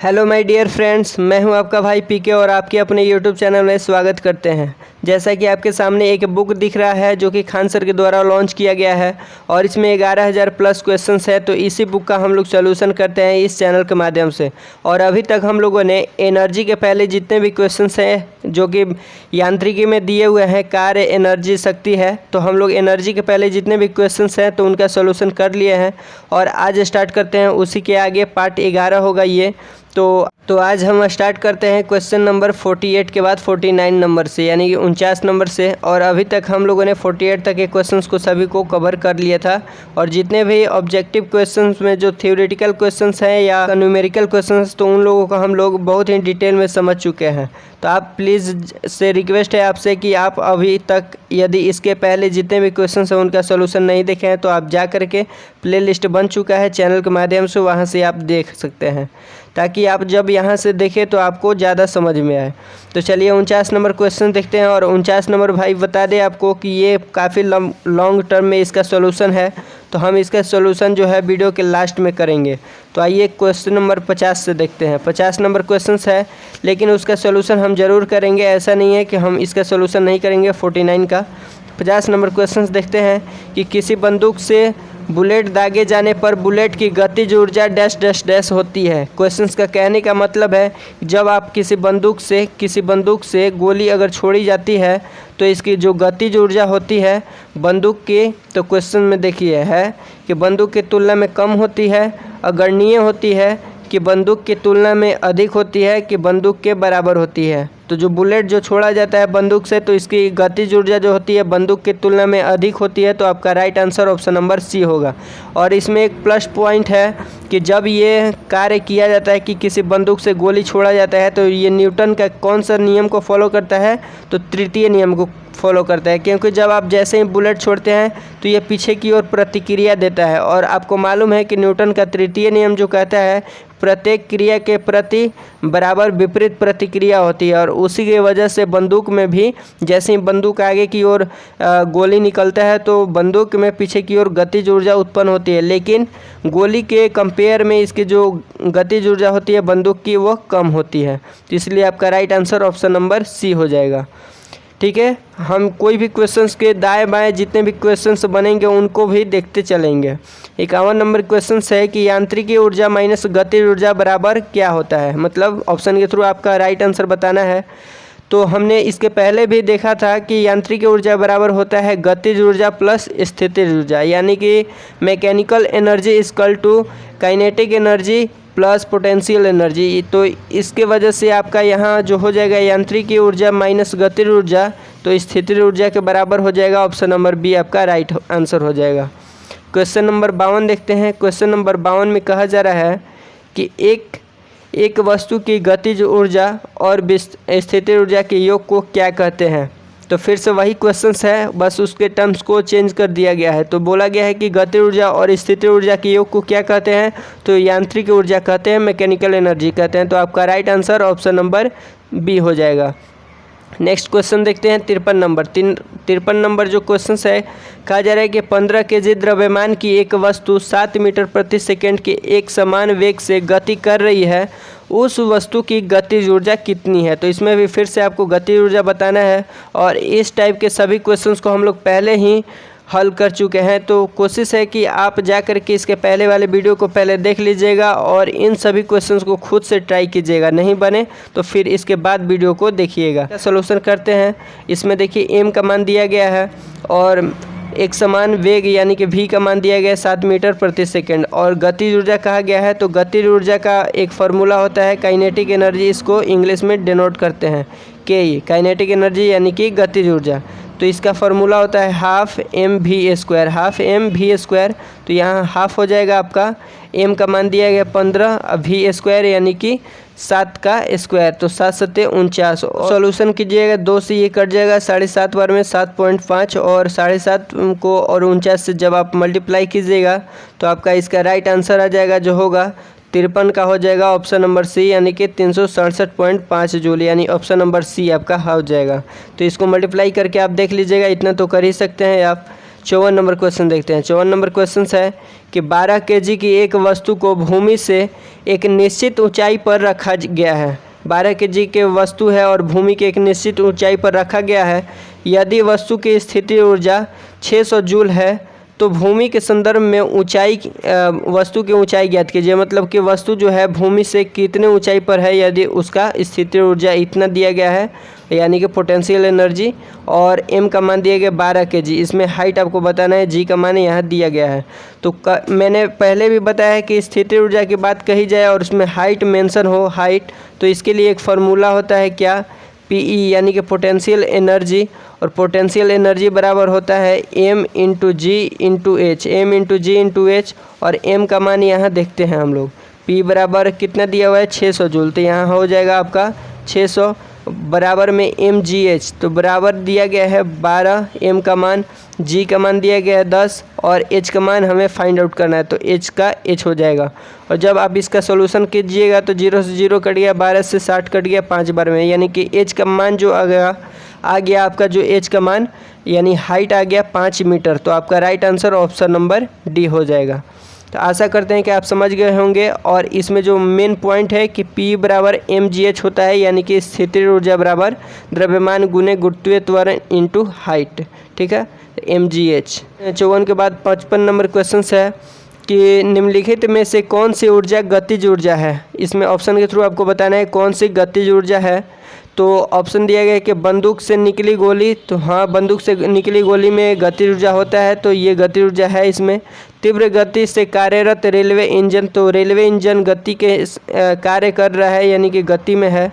Hello my dear friends, मैं हूं आपका भाई पीके और आपके अपने यूट्यूब चैनल में स्वागत करते हैं। जैसा कि आपके सामने एक बुक दिख रहा है जो कि खान सर के द्वारा लॉन्च किया गया है और इसमें 11,000 प्लस क्वेश्चंस है। तो इसी बुक का हम लोग सोल्यूशन करते हैं इस चैनल के माध्यम से। और अभी तक हम लोगों ने एनर्जी के पहले जितने भी क्वेश्चंस हैं जो कि यांत्रिकी में दिए हुए हैं, कार्य, एनर्जी, शक्ति है, तो हम लोग एनर्जी के पहले जितने भी क्वेश्चंस हैं तो उनका सोल्यूशन कर लिए हैं। और आज स्टार्ट करते हैं उसी के आगे, पार्ट 11 होगा ये। तो आज हम स्टार्ट करते हैं क्वेश्चन नंबर 48 के बाद 49 नंबर से, यानी कि 49 नंबर से। और अभी तक हम लोगों ने 48 तक के क्वेश्चंस को सभी को कवर कर लिया था। और जितने भी ऑब्जेक्टिव क्वेश्चंस में जो थ्योरेटिकल क्वेश्चंस हैं या न्यूमेरिकल क्वेश्चंस, तो उन लोगों को हम लोग बहुत ही डिटेल में समझ चुके हैं। तो आप प्लीज़ से रिक्वेस्ट है आपसे कि आप अभी तक यदि इसके पहले जितने भी क्वेश्चंस हैं उनका सोल्यूशन नहीं देखे हैं तो आप जा करके प्लेलिस्ट बन चुका है चैनल के माध्यम से, वहाँ से आप देख सकते हैं, ताकि आप जब यहाँ से देखें तो आपको ज़्यादा समझ में आए। तो चलिए 49 नंबर क्वेश्चन देखते हैं। और 49 नंबर भाई बता दें आपको कि ये काफ़ी लॉन्ग टर्म में इसका सोल्यूशन है, तो हम इसका सोल्यूशन जो है वीडियो के लास्ट में करेंगे। तो आइए क्वेश्चन नंबर 50 से देखते हैं। 50 नंबर क्वेश्चन है, लेकिन उसका सोल्यूशन हम ज़रूर करेंगे, ऐसा नहीं है कि हम इसका सोल्यूशन नहीं करेंगे 49 का। 50 नंबर क्वेश्चन देखते हैं कि किसी बंदूक से बुलेट दागे जाने पर बुलेट की गतिज ऊर्जा डैश डैश डैश होती है। क्वेश्चंस का कहने का मतलब है जब आप किसी बंदूक से गोली अगर छोड़ी जाती है तो इसकी जो गतिज ऊर्जा होती है बंदूक की, तो क्वेश्चन में देखिए है कि बंदूक की तुलना में कम होती है, अगणनीय होती है, कि बंदूक की तुलना में अधिक होती है, कि बंदूक के बराबर होती है। तो जो बुलेट जो छोड़ा जाता है बंदूक से, तो इसकी गतिज ऊर्जा जो होती है बंदूक की तुलना में अधिक होती है। तो आपका right answer option number C होगा। और इसमें एक प्लस पॉइंट है कि जब ये कार्य किया जाता है कि किसी बंदूक से गोली छोड़ा जाता है, तो ये न्यूटन का कौन सा नियम को फॉलो करता है, तो तृतीय नियम को फॉलो करता है। क्योंकि जब आप जैसे ही बुलेट छोड़ते हैं तो ये पीछे की ओर प्रतिक्रिया देता है। और आपको मालूम है कि न्यूटन का तृतीय नियम जो कहता है प्रत्येक क्रिया के प्रति बराबर विपरीत प्रतिक्रिया होती है। और उसी की वजह से बंदूक में भी जैसे ही बंदूक आगे की ओर गोली निकलता है तो बंदूक में पीछे की ओर गतिज ऊर्जा उत्पन्न होती है, लेकिन गोली के कंपेयर में इसकी जो गतिज ऊर्जा होती है बंदूक की वो कम होती है। तो इसलिए आपका right answer option number C हो जाएगा। ठीक है, हम कोई भी क्वेश्चंस के दाएं बाएं जितने भी क्वेश्चंस बनेंगे उनको भी देखते चलेंगे। 51 नंबर क्वेश्चन है कि यांत्रिकी ऊर्जा माइनस गतिज ऊर्जा बराबर क्या होता है। मतलब ऑप्शन के थ्रू आपका राइट आंसर बताना है। तो हमने इसके पहले भी देखा था कि यांत्रिक ऊर्जा बराबर होता है गतिज ऊर्जा प्लस स्थितिज ऊर्जा, यानी कि mechanical energy equal to kinetic energy plus potential energy. तो इसके वजह से आपका यहाँ जो हो जाएगा यांत्रिकी ऊर्जा माइनस गतिज ऊर्जा, तो स्थितिज ऊर्जा के बराबर हो जाएगा। ऑप्शन नंबर बी आपका राइट आंसर हो जाएगा। क्वेश्चन नंबर 52 देखते हैं। क्वेश्चन नंबर 52 में कहा जा रहा है कि एक वस्तु की गतिज ऊर्जा और स्थितिज ऊर्जा के योग को क्या कहते हैं। तो फिर से वही क्वेश्चंस है, बस उसके टर्म्स को चेंज कर दिया गया है। तो बोला गया है कि गतिज ऊर्जा और स्थितिज ऊर्जा के योग को क्या कहते हैं, तो यांत्रिक ऊर्जा कहते हैं, मैकेनिकल एनर्जी कहते हैं। तो आपका right answer option number B हो जाएगा। नेक्स्ट क्वेश्चन देखते हैं 53 नंबर। 53 नंबर जो क्वेश्चन है, कहा जा रहा है कि 15 kg द्रव्यमान की एक वस्तु 7 मीटर प्रति सेकंड के एक समान वेग से गति कर रही है, उस वस्तु की गतिज ऊर्जा कितनी है। तो इसमें भी फिर से आपको गतिज ऊर्जा बताना है। और इस टाइप के सभी क्वेश्चंस को हम लोग पहले ही हल कर चुके हैं। तो कोशिश है कि आप जा कर के इसके पहले वाले वीडियो को पहले देख लीजिएगा और इन सभी क्वेश्चंस को खुद से ट्राई कीजिएगा। नहीं बने तो फिर इसके बाद वीडियो को देखिएगा। सोल्यूशन करते हैं। इसमें देखिए एम का मान दिया गया है और एक समान वेग यानी कि वी का मान दिया गया है 7 मीटर प्रति सेकंड। और गतिज ऊर्जा कहा गया है, तो गतिज ऊर्जा का एक फार्मूला होता है काइनेटिक एनर्जी, इसको इंग्लिश में डिनोट करते हैं के काइनेटिक एनर्जी यानी कि गतिज ऊर्जा। तो इसका फार्मूला होता है half M V square, half M V square. तो यहाँ हाफ हो जाएगा आपका, एम का मान दिया गया 15, वी स्क्वायर यानी कि 7 का स्क्वायर, तो 7 सत्ते 49। सॉल्यूशन कीजिएगा, 2 से ये कट जाएगा, 7.5 बार में 7.5 और 7.5 को और 49 से जब आप मल्टीप्लाई कीजिएगा तो आपका इसका राइट आंसर आ जाएगा जो होगा 53 का हो जाएगा ऑप्शन नंबर सी, यानी कि 367.5 जूल, यानी ऑप्शन नंबर सी आपका हो जाएगा। तो इसको मल्टीप्लाई करके आप देख लीजिएगा, इतना तो कर ही सकते हैं आप। 54 नंबर क्वेश्चन देखते हैं। 54 नंबर क्वेश्चन है कि 12 केजी की एक वस्तु को भूमि से एक निश्चित ऊंचाई पर रखा गया है। 12 केजी के वस्तु है और भूमि के एक निश्चित ऊंचाई पर रखा गया है। यदि वस्तु की स्थिति ऊर्जा 600 जूल है तो भूमि के संदर्भ में वस्तु की ऊंचाई ज्ञात कीजिए। मतलब कि वस्तु जो है भूमि से कितने ऊंचाई पर है, यदि उसका स्थिति ऊर्जा इतना दिया गया है यानी कि पोटेंशियल एनर्जी, और m का मान दिया गया 12 केजी। इसमें हाइट आपको बताना है, g का मान यहाँ दिया गया है। तो मैंने पहले भी बताया है कि स्थिति ऊर्जा की बात कही जाए और उसमें हाइट मेंशन हो, हाइट, तो इसके लिए एक फार्मूला होता है क्या, PE यानी कि पोटेंशियल एनर्जी, और पोटेंशियल एनर्जी बराबर होता है m इंटू जी इंटू एच, एम इंटू जी इंटू एच। और m का मान यहाँ देखते हैं हम लोग, P बराबर कितना दिया हुआ है 600 जूल, तो यहाँ हो जाएगा आपका 600 बराबर में mgh, तो बराबर दिया गया है 12, m का मान, g का मान दिया गया है 10 और h का मान हमें फाइंड आउट करना है, तो h का h हो जाएगा। और जब आप इसका सॉल्यूशन कीजिएगा तो 0 से 0 कट गया, 12 से 60 कट गया 5 बार में, यानी कि h का मान जो आ गया आपका जो h का मान यानी हाइट आ गया 5 मीटर। तो आपका right answer option number D हो जाएगा। तो आशा करते हैं कि आप समझ गए होंगे। और इसमें जो मेन पॉइंट है कि P बराबर mgh होता है, यानी कि स्थितिज ऊर्जा बराबर द्रव्यमान गुने गुरुत्वीय त्वरण इंटू हाइट, ठीक है, mgh। 54 के बाद 55 नंबर क्वेश्चन है कि निम्नलिखित में से कौन सी ऊर्जा गतिज ऊर्जा है। इसमें ऑप्शन के थ्रू आपको बताना है कौन सी गतिज ऊर्जा है। तो ऑप्शन दिया गया है कि बंदूक से निकली गोली, तो हाँ बंदूक से निकली गोली में गतिज ऊर्जा होता है, तो ये गतिज ऊर्जा है इसमें। तीव्र गति से कार्यरत रेलवे इंजन, तो रेलवे इंजन गति के कार्य कर रहा है यानी कि गति में है।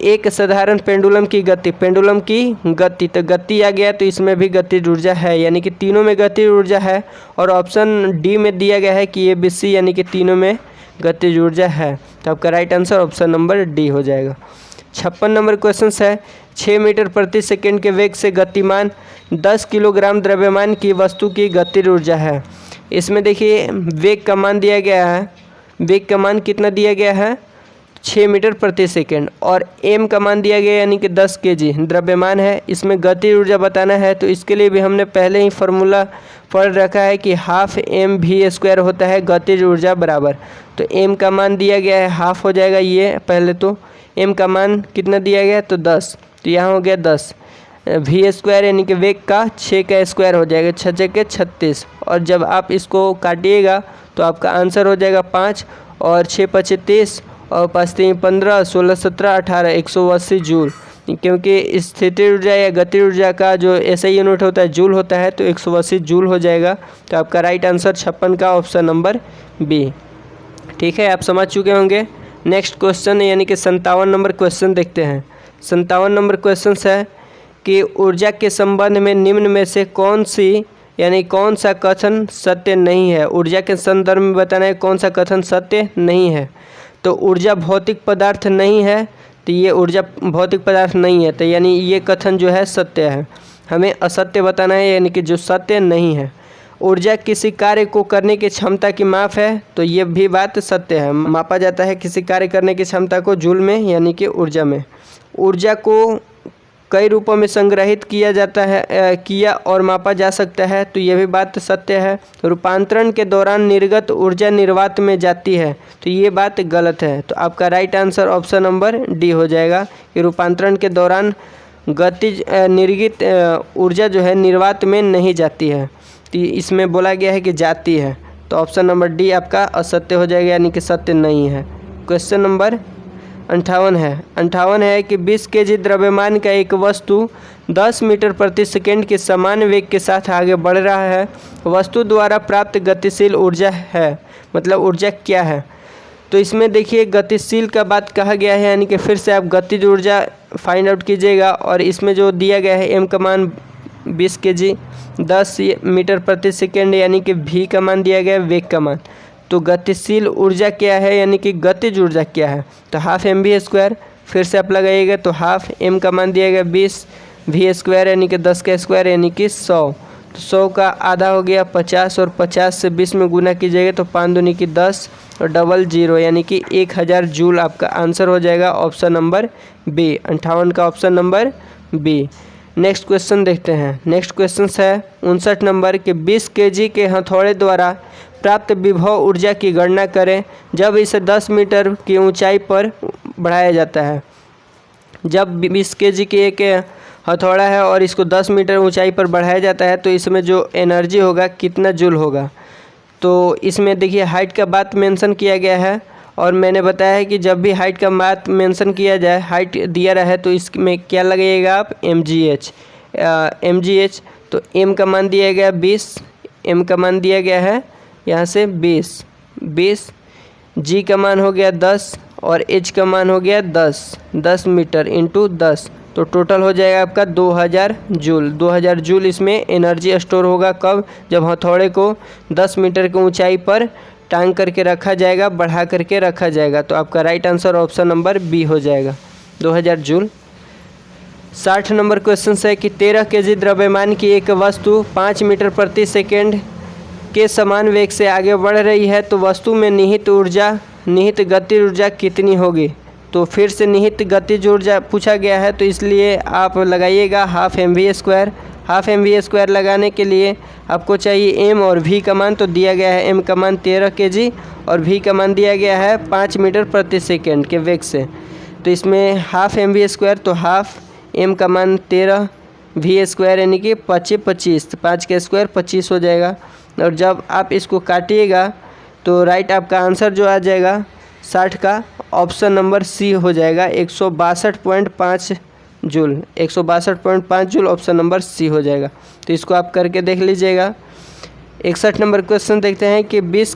एक साधारण पेंडुलम की गति, पेंडुलम की गति, तो गति आ गया, तो इसमें भी गतिज ऊर्जा है, यानी कि तीनों में गतिज ऊर्जा है। और ऑप्शन डी में दिया गया है कि ABC यानी कि तीनों में गतिज ऊर्जा है। तो आपका right answer option number D हो जाएगा। 56 नंबर क्वेश्चन है 6 मीटर प्रति सेकंड के वेग से गतिमान 10 किलोग्राम द्रव्यमान की वस्तु की गतिज ऊर्जा है। इसमें देखिए वेग का मान दिया गया है, वेग का मान कितना दिया गया है 6 मीटर प्रति सेकंड, और m का मान दिया गया यानी कि 10 kg द्रव्यमान है। इसमें गतिज ऊर्जा बताना है, तो इसके लिए भी हमने पहले ही फार्मूला पढ़ रखा है कि हाफ mv² होता है गतिज ऊर्जा बराबर। तो m का मान दिया गया है हाफ हो जाएगा ये, पहले तो m का मान कितना दिया गया तो 10, तो यहाँ हो गया 10 v² यानी कि वेग का 6 का स्क्वायर हो जाएगा, 6 के 36। और जब आप इसको काटिएगा तो आपका आंसर हो जाएगा 5 और 6 × 30 और 5 × 3 = 15, 16 × 17 = 18, 180 जूल। क्योंकि स्थितिज ऊर्जा या गतिज ऊर्जा का जो ऐसा यूनिट होता है जूल होता है, तो 180 जूल हो जाएगा। तो आपका राइट आंसर 56 का ऑप्शन नंबर बी, ठीक है, आप समझ चुके होंगे। नेक्स्ट क्वेश्चन यानी कि 57 नंबर क्वेश्चन देखते हैं। 57 नंबर क्वेश्चन है कि ऊर्जा के संबंध में निम्न में से कौन सी यानी कौन सा कथन सत्य नहीं है। ऊर्जा के संदर्भ में बताना है कौन सा कथन सत्य नहीं है। तो ऊर्जा भौतिक पदार्थ नहीं है, तो ये ऊर्जा भौतिक पदार्थ नहीं है, तो यानी ये कथन जो है सत्य है। हमें असत्य बताना है यानी कि जो सत्य नहीं है। ऊर्जा किसी कार्य को करने की क्षमता की माप है, तो ये भी बात सत्य है। मापा जाता है किसी कार्य करने की क्षमता को जूल में यानी कि ऊर्जा में। ऊर्जा को कई रूपों में संग्रहित किया जाता है, किया और मापा जा सकता है, तो यह भी बात सत्य है। रूपांतरण के दौरान निर्गत ऊर्जा निर्वात में जाती है, तो ये बात गलत है। तो आपका right answer option number D हो जाएगा कि रूपांतरण के दौरान गतिज निर्गित ऊर्जा जो है निर्वात में नहीं जाती है, तो इसमें बोला गया है कि जाती है। तो ऑप्शन नंबर डी आपका असत्य हो जाएगा यानी कि सत्य नहीं है। क्वेश्चन नंबर 58 है कि 20 kg द्रव्यमान का एक वस्तु 10 मीटर प्रति सेकंड के समान वेग के साथ आगे बढ़ रहा है। वस्तु द्वारा प्राप्त गतिशील ऊर्जा है, मतलब ऊर्जा क्या है। तो इसमें देखिए गतिशील का बात कहा गया है, यानी कि फिर से आप गतिज ऊर्जा फाइंड आउट कीजिएगा। और इसमें जो दिया गया है m का मान 20 kg 10 मीटर प्रति सेकेंड यानी कि v का मान दिया गया है, वेग का मान। तो गतिशील ऊर्जा क्या है यानी कि गतिज ऊर्जा क्या है, तो हाफ mv²। फिर से आप लगाइएगा तो हाफ m का मान दिया गया 20, v² यानी कि 10 का स्क्वायर यानी कि 100। तो 100 का आधा हो गया 50, और 50 से 20 में गुना कीजिएगा तो 5 दूनी की 10 और डबल 0 यानी कि 1000 जूल आपका आंसर हो जाएगा ऑप्शन नंबर बी, 58 का option number B. Next question देखते हैं। नेक्स्ट क्वेश्चन है 59 नंबर के 20 kg के हथौड़े द्वारा प्राप्त विभव ऊर्जा की गणना करें जब इसे 10 मीटर की ऊंचाई पर बढ़ाया जाता है। जब 20 kg के एक हथौड़ा है और इसको 10 मीटर ऊंचाई पर बढ़ाया जाता है तो इसमें जो एनर्जी होगा कितना जूल होगा। तो इसमें देखिए हाइट का बात मेंशन किया गया है और मैंने बताया है कि जब भी हाइट का बात मेंशन किया जाए, हाइट दिया रहे तो इसमें क्या लगाइएगा आप mgh। तो m का मान दिया गया 20, m का मान दिया गया है यहाँ से 20, g का मान हो गया 10 और h का मान हो गया 10 मीटर इंटू 10। तो टोटल हो जाएगा आपका 2000 जूल। 2000 जूल इसमें एनर्जी स्टोर होगा कब, जब हथौड़े को 10 मीटर की ऊंचाई पर टांग करके रखा जाएगा, बढ़ा करके रखा जाएगा। तो आपका right answer option number B हो जाएगा 2000 जूल। 60 नंबर क्वेश्चन है कि 13 kg द्रव्यमान की एक वस्तु 5 मीटर प्रति सेकेंड के समान वेग से आगे बढ़ रही है तो वस्तु में निहित गतिज ऊर्जा कितनी होगी। तो फिर से निहित गतिज ऊर्जा पूछा गया है तो इसलिए आप लगाइएगा हाफ mv²। हाफ mv² लगाने के लिए आपको चाहिए m और v का मान। तो दिया गया है m का मान 13 kg और v का मान दिया गया है 5 मीटर प्रति सेकेंड के वेग से। तो इसमें हाफ mv² तो हाफ m का मान 13 v² यानी कि 25 5 के स्क्वायर 25 हो जाएगा। और जब आप इसको काटिएगा तो राइट आपका आंसर जो आ जाएगा 60 का ऑप्शन नंबर सी हो जाएगा 162.5 joule. 162.5 joule option number C हो जाएगा। तो इसको आप करके देख लीजिएगा। 61 नंबर क्वेश्चन देखते हैं कि 20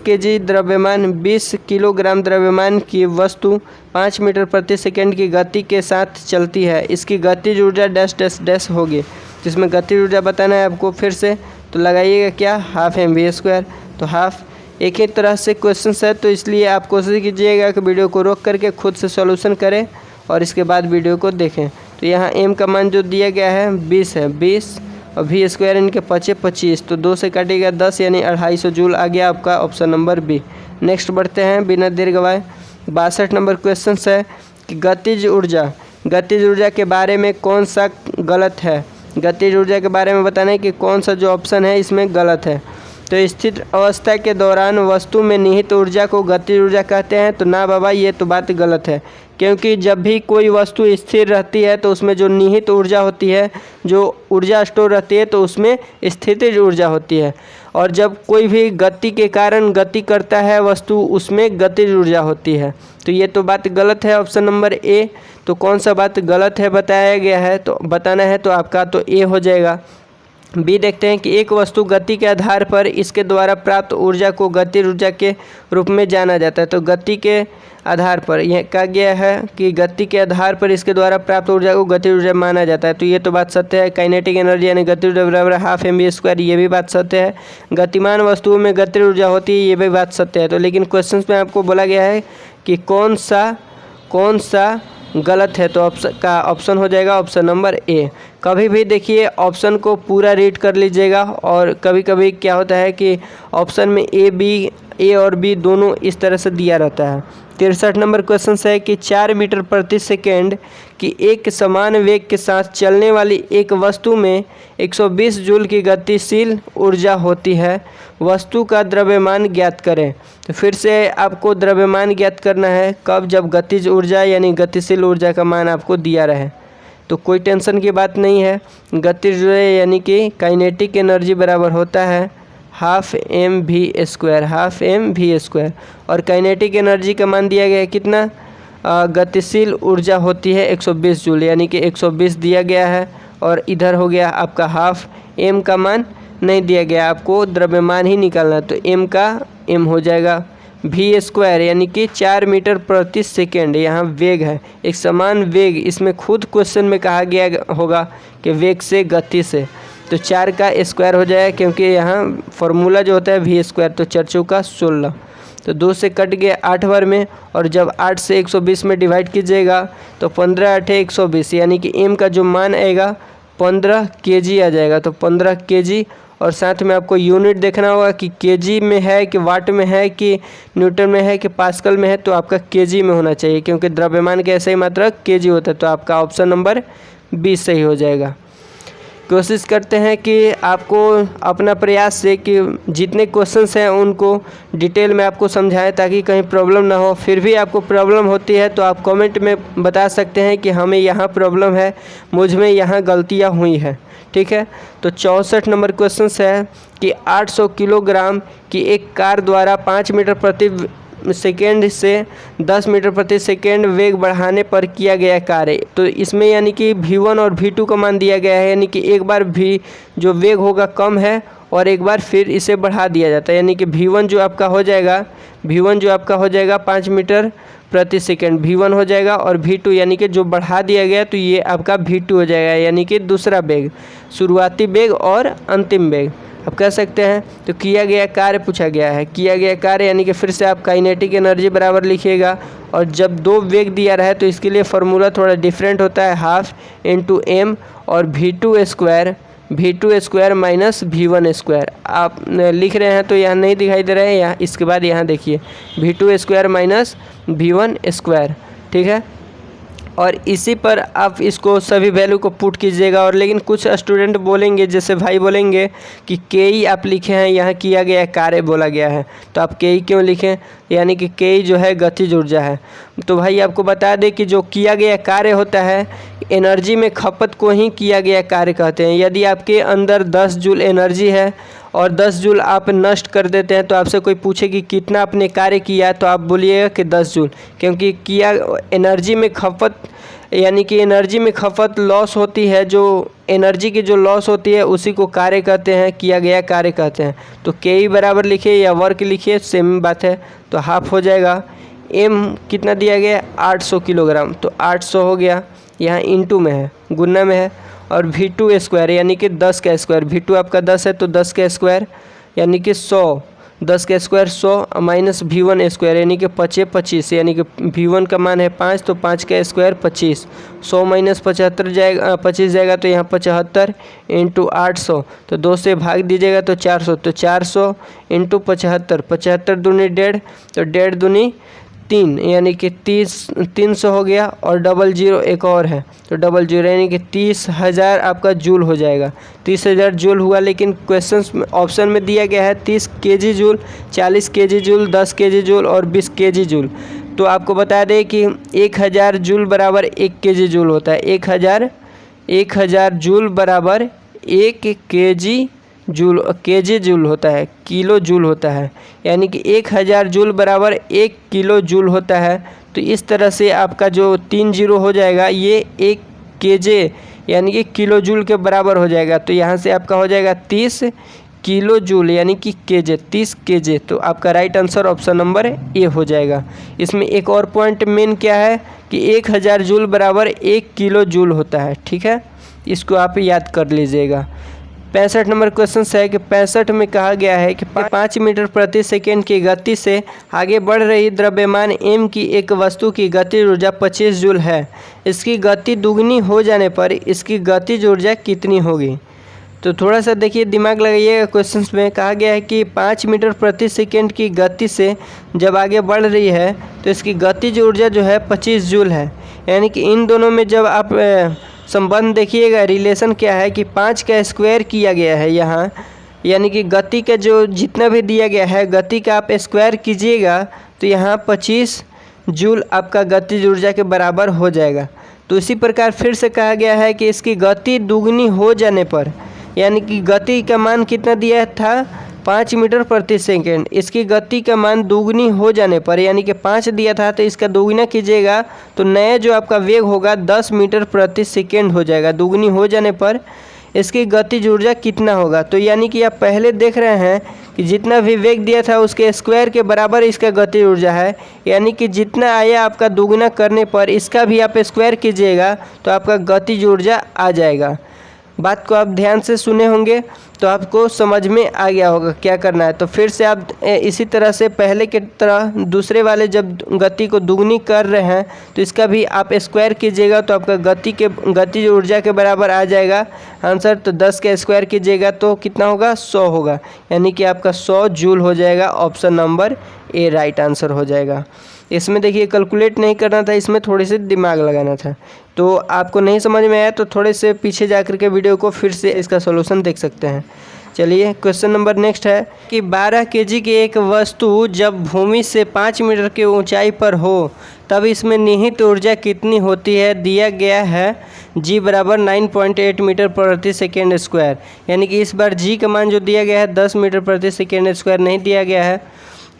किलोग्राम द्रव्यमान की वस्तु 5 मीटर प्रति सेकेंड की गति के साथ चलती है, इसकी गतिज ऊर्जा डैश डैश डैश होगी। जिसमें गतिज ऊर्जा बताना है आपको फिर से, तो लगाइएगा क्या हाफ mv²। तो हाफ एक ही तरह से क्वेश्चन है तो इसलिए आप कोशिश कीजिएगा कि वीडियो को रोक करके खुद से सॉल्यूशन करें और इसके बाद वीडियो को देखें। तो यहाँ m का मान जो दिया गया है 20 है, 20 और v² इनके 25, तो 2 से काटिएगा 10 यानी 250 जूल आ गया आपका ऑप्शन नंबर बी। नेक्स्ट बढ़ते हैं बिना देर गवाए। 62 नंबर क्वेश्चन है कि गतिज ऊर्जा के बारे में कौन सा गलत है। गतिज ऊर्जा के बारे में बताना है कि कौन सा जो ऑप्शन है इसमें गलत है। तो स्थिर अवस्था के दौरान वस्तु में निहित ऊर्जा को गतिज ऊर्जा कहते हैं। तो ना बाबा, ये तो बात गलत है, क्योंकि जब भी कोई वस्तु स्थिर रहती है तो उसमें जो निहित ऊर्जा होती है, जो ऊर्जा स्टोर रहती है, तो उसमें स्थितिज ऊर्जा होती है। और जब कोई भी गति के कारण गति करता है वस्तु, उसमें गतिज ऊर्जा होती है। तो ये तो बात गलत है ऑप्शन नंबर ए। तो कौन सा बात गलत है बताया गया है तो बताना है, तो आपका तो ए हो जाएगा। बी देखते हैं कि एक वस्तु गति के आधार पर इसके द्वारा प्राप्त ऊर्जा को गतिज ऊर्जा के रूप में जाना जाता है। तो गति के आधार पर यह कहा गया है कि गति के आधार पर इसके द्वारा प्राप्त ऊर्जा को गतिज ऊर्जा माना जाता है। तो ये तो बात सत्य है। काइनेटिक एनर्जी यानी गतिज ऊर्जा बराबर हाफ mv², ये भी बात सत्य है। गतिमान वस्तुओं में गतिज ऊर्जा होती है, ये भी बात सत्य है। तो लेकिन क्वेश्चन में आपको बोला गया है कि कौन सा गलत है, तो ऑप्शन हो जाएगा ऑप्शन नंबर ए। कभी भी देखिए ऑप्शन को पूरा रीड कर लीजिएगा, और कभी कभी क्या होता है कि ऑप्शन में ए और बी दोनों इस तरह से दिया रहता है। 63 नंबर क्वेश्चन है कि 4 मीटर प्रति सेकेंड की एक समान वेग के साथ चलने वाली एक वस्तु में 120 जूल की गतिशील ऊर्जा होती है। वस्तु का द्रव्यमान ज्ञात करें। तो फिर से आपको द्रव्यमान ज्ञात करना है कब, जब गतिज ऊर्जा यानी गतिशील ऊर्जा का मान आपको दिया रहे। तो कोई टेंशन की बात नहीं है। गतिज ऊर्जा यानी कि काइनेटिक एनर्जी बराबर होता है हाफ mv²। और काइनेटिक एनर्जी का मान दिया गया है कितना, गतिशील ऊर्जा होती है 120 जूल, यानी कि 120 दिया गया है। और इधर हो गया आपका हाफ, m का मान नहीं दिया गया, आपको द्रव्यमान ही निकालना है। तो m का m हो जाएगा v² यानी कि 4 मीटर प्रति सेकेंड। यहाँ वेग है, एक समान वेग, इसमें खुद क्वेश्चन में कहा गया होगा कि वेग से गति से। तो 4 का स्क्वायर हो जाएगा, क्योंकि यहाँ फॉर्मूला जो होता है v²। तो 4 चौका 16, तो 2 से कट गया 8 बार में, और जब 8 से 120 में डिवाइड कीजिएगा तो 15 8 120, यानी कि m का जो मान आएगा 15 kg आ जाएगा। तो 15 kg, और साथ में आपको यूनिट देखना होगा कि केजी में है कि वाट में है कि न्यूटन में है कि पास्कल में है। तो आपका केजी में होना चाहिए, क्योंकि द्रव्यमान के ऐसे ही मात्रक केजी होता है। तो आपका ऑप्शन नंबर बी सही हो जाएगा। कोशिश करते हैं कि आपको अपना प्रयास से कि जितने क्वेश्चंस हैं उनको डिटेल में आपको समझाएं ताकि कहीं प्रॉब्लम ना हो। फिर भी आपको प्रॉब्लम होती है तो आप कमेंट में बता सकते हैं कि हमें यहाँ प्रॉब्लम है, मुझ में यहाँ गलतियाँ हुई हैं। ठीक है, तो 64 नंबर क्वेश्चन है कि 800 किलोग्राम की एक कार द्वारा 5 मीटर प्रति सेकेंड से 10 मीटर प्रति सेकेंड वेग बढ़ाने पर किया गया कार्य। तो इसमें यानी कि V1 और V2 का मान दिया गया है, यानी कि एक बार भी जो वेग होगा कम है और एक बार फिर इसे बढ़ा दिया जाता है, यानी कि V1 जो आपका हो जाएगा 5 मीटर प्रति सेकेंड V1 हो जाएगा, और V2 यानी कि जो बढ़ा दिया गया तो ये आपका V2 हो जाएगा, यानी कि दूसरा वेग, शुरुआती वेग और अंतिम वेग आप कह सकते हैं। तो किया गया कार्य पूछा गया है, किया गया कार्य यानी कि फिर से आप काइनेटिक एनर्जी बराबर लिखिएगा। और जब दो वेग दिया रहा है तो इसके लिए फार्मूला थोड़ा डिफरेंट होता है, हाफ इंटू m और V2 square minus V1 square. आप लिख रहे हैं तो यहाँ नहीं दिखाई दे रहा है, यहाँ इसके बाद यहाँ देखिए V2 square minus V1 square. ठीक है, और इसी पर आप इसको सभी वैल्यू को पुट कीजिएगा। और लेकिन कुछ स्टूडेंट बोलेंगे, जैसे भाई बोलेंगे कि के आप लिखे हैं, यहाँ किया गया कार्य बोला गया है, तो आप के क्यों लिखें, यानी कि के जो है गतिज ऊर्जा है। तो भाई आपको बता दें कि जो किया गया कार्य होता है, एनर्जी में खपत को ही किया गया कार्य कहते हैं। यदि आपके अंदर 10 जूल एनर्जी है और 10 जूल आप नष्ट कर देते हैं, तो आपसे कोई पूछे कि कितना आपने कार्य किया, तो आप बोलिएगा कि 10 जूल, क्योंकि किया एनर्जी में खपत, यानी कि एनर्जी में खपत लॉस होती है, जो एनर्जी की जो लॉस होती है उसी को कार्य कहते हैं, किया गया कार्य कहते हैं। तो के बराबर लिखिए या वर्क लिखिए, सेम बात है। तो हाफ हो जाएगा, एम कितना दिया गया 800 किलोग्राम, तो 800 हो गया, यहाँ इंटू में है, गुना में है, और V2 स्क्वायर यानी कि 10 का स्क्वायर, V2 आपका 10 है तो 10 का स्क्वायर यानी कि 100, 10 का स्क्वायर 100 माइनस V1 स्क्वायर यानी कि 25, यानी कि V1 का मान है 5 तो 5 का स्क्वायर 25, 100 माइनस 75 जाएगा, 25 जाएगा तो यहाँ 75 इंटू 800, तो 2 से भाग दीजिएगा तो 400, तो 400 इंटू 75, 75 दूनी 1.5, तो 1.5 दूनी 3 यानी कि 300 हो गया, और 00 एक और है तो 00 यानी कि 30,000 आपका जूल हो जाएगा। 30,000 जूल हुआ, लेकिन क्वेश्चन ऑप्शन में दिया गया है 30 kg joule, 40 kg joule, 10 kg joule और 20 kg जूल। तो आपको बता दें कि 1000 जूल बराबर 1 kg जूल होता है, 1000 जूल बराबर 1 kg जूल होता है, किलो जूल होता है, यानी कि 1000 जूल बराबर 1 किलो जूल होता है। तो इस तरह से आपका जो 3 जीरो हो जाएगा ये 1 kg यानी कि किलो जूल के बराबर हो जाएगा। तो यहाँ से आपका हो जाएगा 30 किलो जूल यानी कि kg, 30 kg। तो आपका right answer option number A हो जाएगा। इसमें एक और पॉइंट मेन क्या है कि 1000 जूल बराबर 1 किलो जूल होता है। ठीक है, इसको आप याद कर लीजिएगा। 65 नंबर क्वेश्चन है कि 65 में कहा गया है कि 5 मीटर प्रति सेकेंड की गति से आगे बढ़ रही द्रव्यमान m की एक वस्तु की गतिज ऊर्जा 25 जूल है। इसकी गति दुगनी हो जाने पर इसकी गतिज ऊर्जा कितनी होगी। तो थोड़ा सा देखिए, दिमाग लगाइएगा। क्वेश्चन में कहा गया है कि 5 मीटर प्रति सेकेंड की गति से जब आगे बढ़ रही है तो इसकी गतिज ऊर्जा जो है 25 जूल है। यानी कि इन दोनों में जब आप संबंध देखिएगा, रिलेशन क्या है कि 5 का स्क्वायर किया गया है यहाँ, यानी कि गति का जो जितना भी दिया गया है गति का आप स्क्वायर कीजिएगा तो यहाँ 25 जूल आपका गतिज ऊर्जा के बराबर हो जाएगा। तो इसी प्रकार फिर से कहा गया है कि इसकी गति दुगनी हो जाने पर, यानी कि गति का मान कितना दिया था 5 मीटर प्रति सेकेंड, इसकी गति का मान दुगनी हो जाने पर, यानी कि 5 दिया था तो इसका दुगना कीजिएगा तो नया जो आपका वेग होगा 10 मीटर प्रति सेकेंड हो जाएगा। दुगनी हो जाने पर इसकी गतिज ऊर्जा कितना होगा। तो यानी कि आप पहले देख रहे हैं कि जितना भी वेग दिया था उसके स्क्वायर के बराबर इसका गतिज ऊर्जा है, यानी कि जितना आया आपका दुगना करने पर इसका भी आप स्क्वायर कीजिएगा तो आपका गतिज ऊर्जा आ जाएगा। बात को आप ध्यान से सुने होंगे तो आपको समझ में आ गया होगा क्या करना है। तो फिर से आप इसी तरह से पहले की तरह दूसरे वाले जब गति को दुगनी कर रहे हैं तो इसका भी आप स्क्वायर कीजिएगा तो आपका गतिज ऊर्जा के बराबर आ जाएगा आंसर। तो 10 का स्क्वायर कीजिएगा तो कितना होगा 100 होगा, यानी कि आपका 100 जूल हो जाएगा। Option number A right answer हो जाएगा। इसमें देखिए कैलकुलेट नहीं करना था, इसमें थोड़ी सी दिमाग लगाना था। तो आपको नहीं समझ में आया तो थोड़े से पीछे जा कर के वीडियो को फिर से इसका सॉल्यूशन देख सकते हैं। चलिए क्वेश्चन नंबर नेक्स्ट है कि 12 केजी की एक वस्तु जब भूमि से 5 मीटर की ऊंचाई पर हो तब इसमें निहित ऊर्जा कितनी होती है। दिया गया है g बराबर 9.8 मीटर प्रति सेकेंड स्क्वायर, यानी कि इस बार g का मान जो दिया गया है 10 मीटर प्रति सेकेंड स्क्वायर नहीं दिया गया है।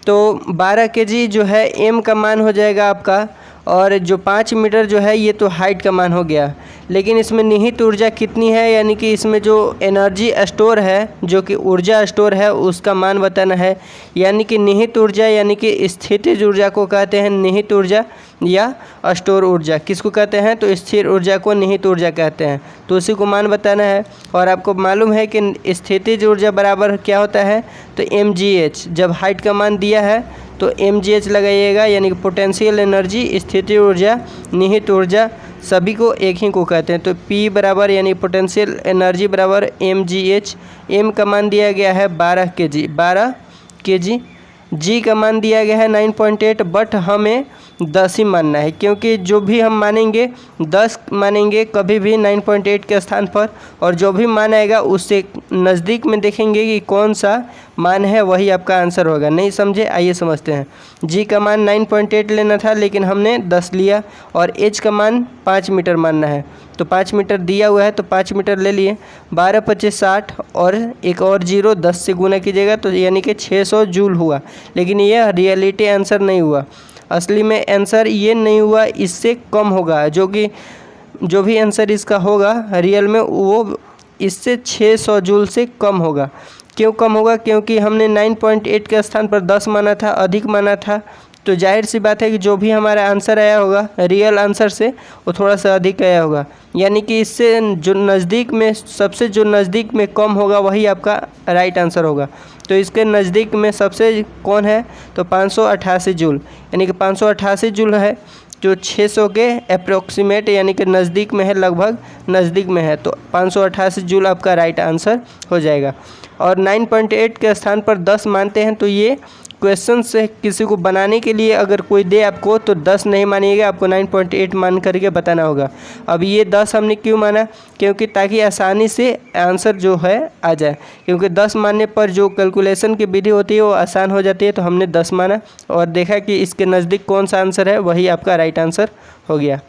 तो 12 केजी जो है m का मान हो जाएगा आपका, और जो 5 मीटर जो है ये तो हाइट का मान हो गया। लेकिन इसमें निहित ऊर्जा कितनी है, यानी कि इसमें जो एनर्जी स्टोर है, जो कि ऊर्जा स्टोर है, उसका मान बताना है। यानी कि निहित ऊर्जा यानी कि स्थितिज ऊर्जा को कहते हैं निहित ऊर्जा या स्टोर ऊर्जा। किसको कहते हैं, तो स्थिर ऊर्जा को निहित ऊर्जा कहते हैं। तो उसी को मान बताना है। और आपको मालूम है कि स्थितिज ऊर्जा बराबर क्या होता है, तो mgh। जब हाइट का मान दिया है तो mgh लगाइएगा, यानी कि पोटेंशियल एनर्जी, स्थितिज ऊर्जा, निहित ऊर्जा सभी को एक ही को कहते हैं। तो P बराबर यानी पोटेंशियल एनर्जी बराबर mgh। m का मान दिया गया है 12 kg, g का मान दिया गया है 9.8, बट हमें 10 ही मानना है, क्योंकि जो भी हम मानेंगे 10 मानेंगे कभी भी 9.8 के स्थान पर, और जो भी मान आएगा उससे नज़दीक में देखेंगे कि कौन सा मान है, वही आपका आंसर होगा। नहीं समझे, आइए समझते हैं। g का मान 9.8 लेना था लेकिन हमने 10 लिया, और h का मान 5 मीटर मानना है। तो 5 मीटर दिया हुआ है तो 5 मीटर ले लिए। 12 25 60 और एक और 0 10 से गुना कीजिएगा तो यानी कि 600 जूल हुआ। लेकिन यह रियलिटी आंसर नहीं हुआ, असली में आंसर ये नहीं हुआ, इससे कम होगा। जो भी आंसर इसका होगा रियल में वो इससे 600 जूल से कम होगा। क्यों कम होगा, क्योंकि हमने 9.8 के स्थान पर 10 माना था, अधिक माना था। तो जाहिर सी बात है कि जो भी हमारा आंसर आया होगा रियल आंसर से वो थोड़ा सा अधिक आया होगा, यानी कि इससे जो नज़दीक में सबसे जो नज़दीक में कम होगा वही आपका राइट आंसर होगा। तो इसके नज़दीक में सबसे कौन है, तो 588 जूल, यानी कि 588 जूल है जो 600 के अप्रोक्सीमेट यानी कि नज़दीक में है, लगभग नज़दीक में है। तो 588 जूल आपका राइट आंसर हो जाएगा। और 9.8 के स्थान पर 10 मानते हैं, तो ये क्वेश्चन से किसी को बनाने के लिए अगर कोई दे आपको तो 10 नहीं मानिएगा, आपको 9.8 मान करके बताना होगा। अब ये 10 हमने क्यों माना, क्योंकि ताकि आसानी से आंसर जो है आ जाए, क्योंकि 10 मानने पर जो कैलकुलेशन की विधि होती है वो आसान हो जाती है। तो हमने 10 माना और देखा कि इसके नज़दीक कौन सा आंसर है, वही आपका राइट आंसर हो गया।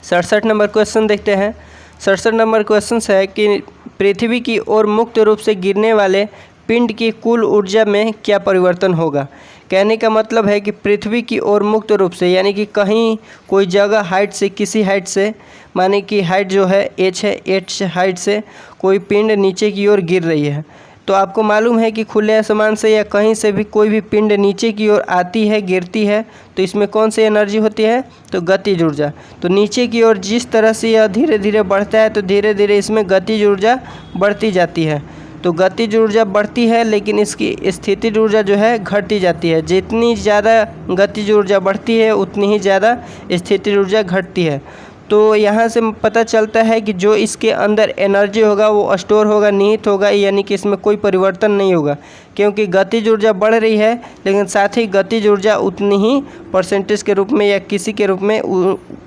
67 नंबर क्वेश्चन देखते हैं। 67 नंबर क्वेश्चन है कि पृथ्वी की ओर मुक्त रूप से गिरने वाले पिंड की कुल ऊर्जा में क्या परिवर्तन होगा। कहने का मतलब है कि पृथ्वी की ओर मुक्त रूप से यानी कि कहीं कोई जगह हाइट से, किसी हाइट से, माने कि हाइट जो है h है, h हाइट से कोई पिंड नीचे की ओर गिर रही है। तो आपको मालूम है कि खुले आसमान से या कहीं से भी कोई भी पिंड नीचे की ओर आती है, गिरती है, तो इसमें कौन सी एनर्जी होती है, तो गतिज ऊर्जा। तो नीचे की ओर जिस तरह से यह धीरे धीरे बढ़ता है तो धीरे धीरे इसमें गतिज ऊर्जा बढ़ती जाती है। तो गतिज ऊर्जा बढ़ती है लेकिन इसकी स्थितिज ऊर्जा जो है घटती जाती है। जितनी ज़्यादा गतिज ऊर्जा बढ़ती है उतनी ही ज़्यादा स्थितिज ऊर्जा घटती है। तो यहाँ से पता चलता है कि जो इसके अंदर एनर्जी होगा वो स्टोर होगा, निहित होगा, यानी कि इसमें कोई परिवर्तन नहीं होगा, क्योंकि गतिज ऊर्जा बढ़ रही है लेकिन साथ ही गतिज ऊर्जा उतनी ही परसेंटेज के रूप में या किसी के रूप में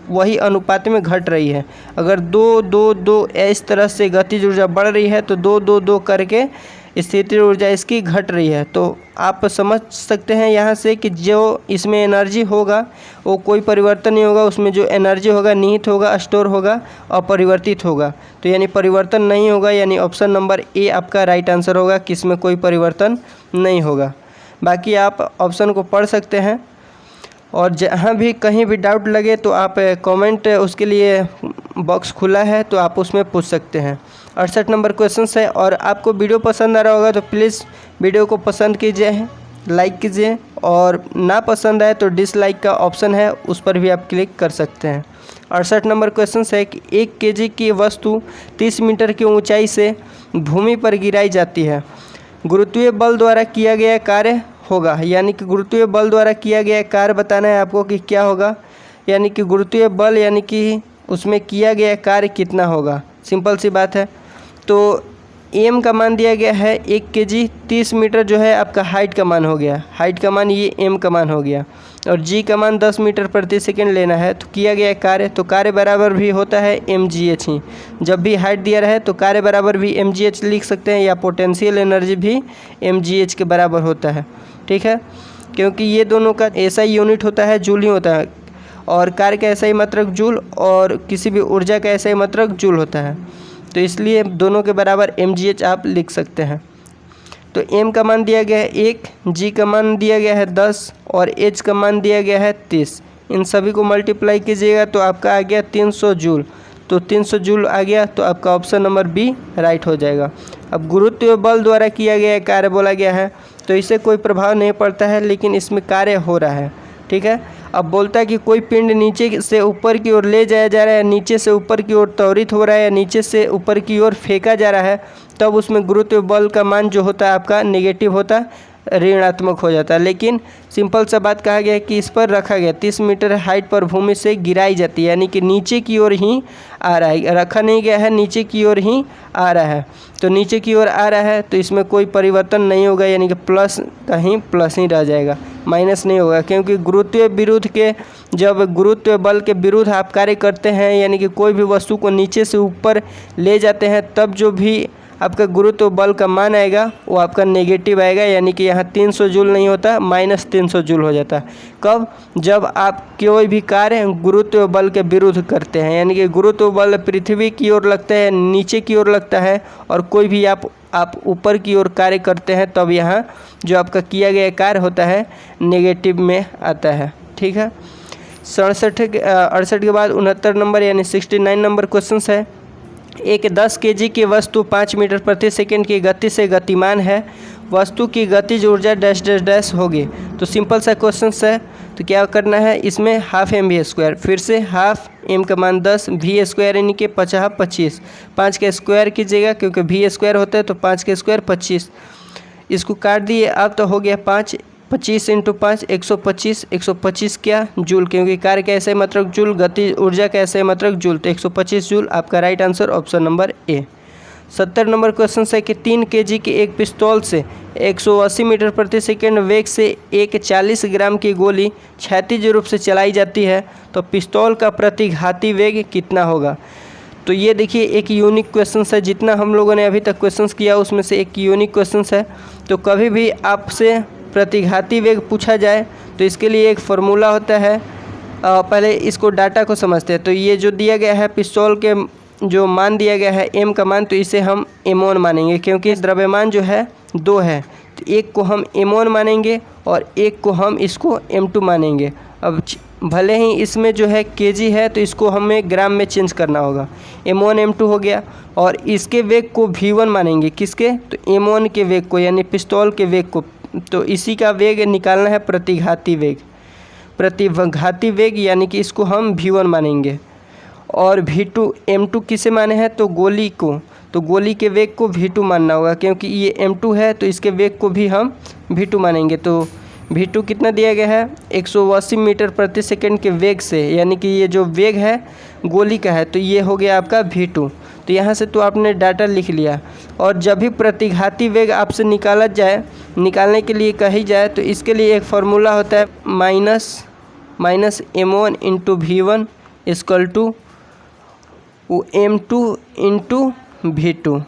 वही अनुपात में घट रही है। अगर 2-2-2 इस तरह से गतिज ऊर्जा बढ़ रही है तो 2-2-2 करके स्थितिज ऊर्जा इसकी घट रही है। तो आप समझ सकते हैं यहाँ से कि जो इसमें एनर्जी होगा वो कोई परिवर्तन नहीं होगा, उसमें जो एनर्जी होगा निहित होगा, स्टोर होगा, अपरिवर्तित होगा। तो यानी परिवर्तन नहीं होगा, यानी ऑप्शन नंबर ए आपका राइट आंसर होगा कि इसमें कोई परिवर्तन नहीं होगा। बाकी आप ऑप्शन को पढ़ सकते हैं और जहाँ भी कहीं भी डाउट लगे तो आप कमेंट, उसके लिए बॉक्स खुला है तो आप उसमें पूछ सकते हैं। 68 नंबर क्वेश्चन है और आपको वीडियो पसंद आ रहा होगा तो प्लीज़ वीडियो को पसंद कीजिए, लाइक कीजिए, और ना पसंद आए तो डिसलाइक का ऑप्शन है उस पर भी आप क्लिक कर सकते हैं। 68 नंबर क्वेश्चन है कि 1 केजी की वस्तु 30 मीटर की ऊंचाई से भूमि पर गिराई जाती है, गुरुत्वीय बल द्वारा किया गया कार्य होगा। यानी कि गुरुत्वीय बल द्वारा किया गया कार्य बताना है आपको कि क्या होगा, यानी कि गुरुत्वीय बल यानी कि उसमें किया गया कार्य कितना होगा। सिंपल सी बात है। तो एम का मान दिया गया है 1 केजी, 30 मीटर जो है आपका हाइट का मान हो गया, हाइट का मान ये एम का मान हो गया। और जी का मान 10 मीटर प्रति सेकंड लेना है। तो किया गया कार्य, तो कार्य बराबर भी होता है mgh ही। जब भी हाइट दिया रहे तो कार्य बराबर भी mgh लिख सकते हैं, या पोटेंशियल एनर्जी भी mgh के बराबर होता है। ठीक है, क्योंकि ये दोनों का ऐसा ही यूनिट होता है, जूल ही होता है, और कार्य का ऐसा ही मात्रक जूल, और किसी भी ऊर्जा का ऐसा ही मात्रक जूल होता है। तो इसलिए दोनों के बराबर mgh आप लिख सकते हैं। तो m का मान दिया गया है 1, g का मान दिया गया है 10 और h का मान दिया गया है 30। इन सभी को मल्टीप्लाई कीजिएगा तो आपका आ गया 300 जूल। तो 300 जूल आ गया, तो आपका ऑप्शन नंबर बी राइट हो जाएगा। अब गुरुत्व बल द्वारा किया गया कार्य बोला गया है, तो इससे कोई प्रभाव नहीं पड़ता है, लेकिन इसमें कार्य हो रहा है। ठीक है, अब बोलता है कि कोई पिंड नीचे से ऊपर की ओर ले जाया जा रहा है, नीचे से ऊपर की ओर त्वरित हो रहा है, या नीचे से ऊपर की ओर फेंका जा रहा है, तब उसमें गुरुत्व बल का मान जो होता है आपका नेगेटिव होता है, ऋणात्मक हो जाता है। लेकिन सिंपल सा बात कहा गया है कि इस पर रखा गया 30 मीटर हाइट पर भूमि से गिराई जाती है, यानी कि नीचे की ओर ही आ रहा है, रखा नहीं गया है, नीचे की ओर ही आ रहा है। तो नीचे की ओर आ रहा है तो इसमें कोई परिवर्तन नहीं होगा, यानी कि प्लस कहीं प्लस ही रह जाएगा, माइनस नहीं होगा, क्योंकि गुरुत्व विरुद्ध के जब गुरुत्व बल के विरुद्ध आप कार्य करते हैं, यानी कि कोई भी वस्तु को नीचे से ऊपर ले जाते हैं, तब जो भी आपका गुरुत्व बल का मान आएगा वो आपका नेगेटिव आएगा, यानी कि यहाँ 300 जूल नहीं होता, -300 जूल हो जाता है। कब? जब आप कोई भी कार्य गुरुत्व बल के विरुद्ध करते हैं, यानी कि गुरुत्व बल पृथ्वी की ओर लगता है, नीचे की ओर लगता है, और कोई भी आप ऊपर की ओर कार्य करते हैं, तब यहाँ जो आपका किया गया कार्य होता है नेगेटिव में आता है। ठीक है, 68 के बाद 69 नंबर यानी 69 नंबर क्वेश्चन है। एक 10 kg की वस्तु 5 मीटर प्रति सेकंड की गति से गतिमान है, वस्तु की गतिज ऊर्जा डैश डैश डैश होगी। तो सिंपल सा क्वेश्चन है, तो क्या करना है, इसमें हाफ mv², फिर से हाफ m का मान 10, v² यानी कि 50 25, 5 का स्क्वायर कीजिएगा, क्योंकि v² होता है, तो 5 का स्क्वायर 25। इसको काट दिए, अब तो हो गया 5, 25 × 5 125, 125 क्या जूल, क्योंकि कार्य कैसे मात्रक जूल, गति ऊर्जा कैसे मात्रक जूल, तो 125 जूल आपका right answer option number A. 70 number question है कि 3 kg की एक पिस्तौल से 180 मीटर प्रति सेकंड वेग से एक 40 ग्राम की गोली क्षैतिज रूप से चलाई जाती है, तो पिस्तौल का प्रतिघाती वेग कितना होगा। तो ये देखिए एक यूनिक क्वेश्चन है, जितना हम लोगों ने अभी तक क्वेश्चंस किया उसमें से एक यूनिक क्वेश्चन है। तो कभी भी आपसे प्रतिघाती वेग पूछा जाए तो इसके लिए एक फार्मूला होता है। पहले इसको डाटा को समझते हैं। तो ये जो दिया गया है पिस्तौल के जो मान दिया गया है m का मान, तो इसे हम m1 मानेंगे, क्योंकि द्रव्यमान जो है 2 है, तो एक को हम m1 मानेंगे और एक को हम इसको m2 मानेंगे। अब भले ही इसमें जो है kg है, तो इसको हमें ग्राम में चेंज करना होगा, m1 m2 हो गया। और इसके वेग को v1 मानेंगे, किसके, तो m1 के वेग को, यानी पिस्तौल के वेग को। तो इसी का वेग निकालना है प्रतिघाती वेग, प्रतिघाती वेग, यानी कि इसको हम v1 मानेंगे। और v2 m2 किसे माने हैं, तो गोली को, तो गोली के वेग को v2 मानना होगा, क्योंकि ये m2 है, तो इसके वेग को भी हम v2 मानेंगे। तो v2 कितना दिया गया है, 180 मीटर प्रति सेकंड के वेग से, यानी कि ये जो वेग है गोली का है, तो ये हो गया आपका v2। तो यहाँ से तो आपने डाटा लिख लिया। और जब भी प्रतिघाती वेग आपसे निकालने के लिए कही जाए, तो इसके लिए एक फार्मूला होता है minus m1 × v1 = m2 × v2,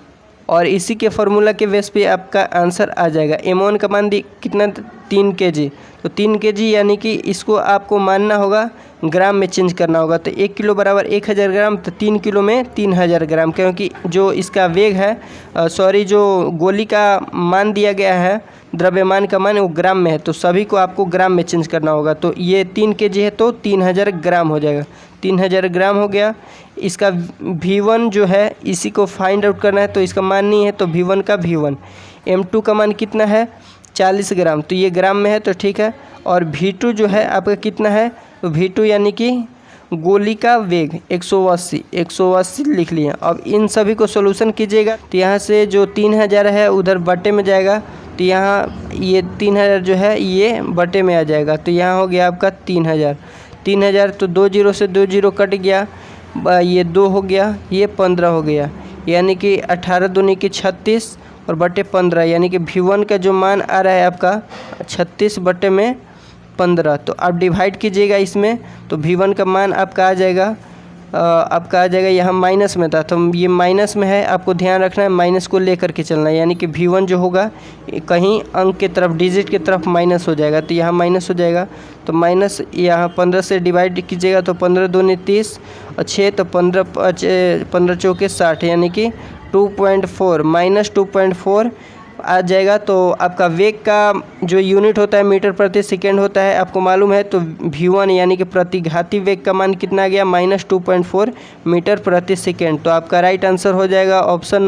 और इसी के फार्मूला के बेस पे आपका आंसर आ जाएगा। m1 का मान कितना, 3 kg, तो 3 kg यानी कि इसको आपको मानना होगा, ग्राम में चेंज करना होगा। तो 1 किलो बराबर 1000 ग्राम, तो 3 किलो में 3000 ग्राम, क्योंकि जो इसका वेग है जो गोली का मान दिया गया है, द्रव्यमान का मान, वो ग्राम में है, तो सभी को आपको ग्राम में चेंज करना होगा। तो ये 3 kg है, तो 3000 ग्राम हो जाएगा, 3000 ग्राम हो गया। इसका v1 जो है इसी को फाइंड आउट करना है, तो इसका मान नहीं है, तो v1 का v1। m2 का मान कितना है, 40 ग्राम, तो ये ग्राम में है, तो ठीक है। और v2 जो है आपका कितना है, तो v2 यानी कि गोली का वेग 180 लिख लिया। अब इन सभी को सोल्यूशन कीजिएगा, तो यहाँ से जो 3000 है उधर बटे में जाएगा, तो यहाँ ये 3000 जो है ये बटे में आ जाएगा, तो यहाँ हो गया आपका 3000। तो 2 0 से 2 0 कट गया, ये 2 हो गया, ये 15 हो गया, यानी कि 18 दूनी की 36 और बटे 15, यानी कि v1 का जो मान आ रहा है आपका 36 बटे में 15। तो आप डिवाइड कीजिएगा इसमें, तो V1 का मान आपका आ जाएगा यहाँ माइनस में था, तो ये माइनस में है, आपको ध्यान रखना है माइनस को लेकर के चलना है, यानी कि V1 जो होगा कहीं अंक के तरफ, डिजिट की तरफ माइनस हो जाएगा, तो यहाँ माइनस हो जाएगा। तो माइनस यहाँ 15 से डिवाइड कीजिएगा तो 15 दूनी 30 और 6, तो 15 चौके 60, यानी कि 2.4 माइनस 2.4 आ जाएगा। तो आपका वेग का जो यूनिट होता है मीटर प्रति सेकेंड होता है, आपको मालूम है। तो V1 यानी कि प्रतिघाती वेग का मान कितना आ गया, माइनस 2.4 मीटर प्रति सेकेंड। तो आपका राइट आंसर हो जाएगा ऑप्शन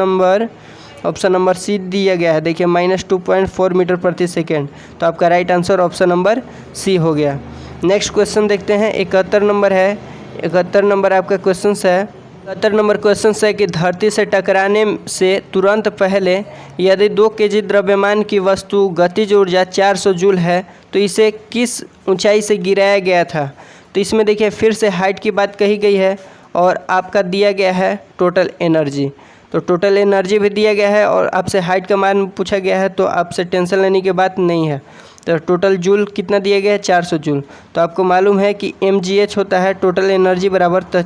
नंबर सी दिया गया है, देखिए माइनस 2.4 मीटर प्रति सेकेंड। तो आपका right answer option number C हो गया। नेक्स्ट क्वेश्चन देखते हैं, 71 नंबर है। 71 नंबर आपका क्वेश्चन है, 71 नंबर क्वेश्चन है कि धरती से टकराने से तुरंत पहले यदि 2 kg द्रव्यमान की वस्तु गतिज ऊर्जा 400 जूल है तो इसे किस ऊंचाई से गिराया गया था। तो इसमें देखिए फिर से हाइट की बात कही गई है और आपका दिया गया है टोटल एनर्जी। तो टोटल एनर्जी भी दिया गया है और आपसे हाइट का मान पूछा गया है, तो आपसे टेंशन लेने की बात नहीं है। तो टोटल जूल कितना दिया गया है, 400 जूल। तो आपको मालूम है कि mgh होता है टोटल एनर्जी बराबर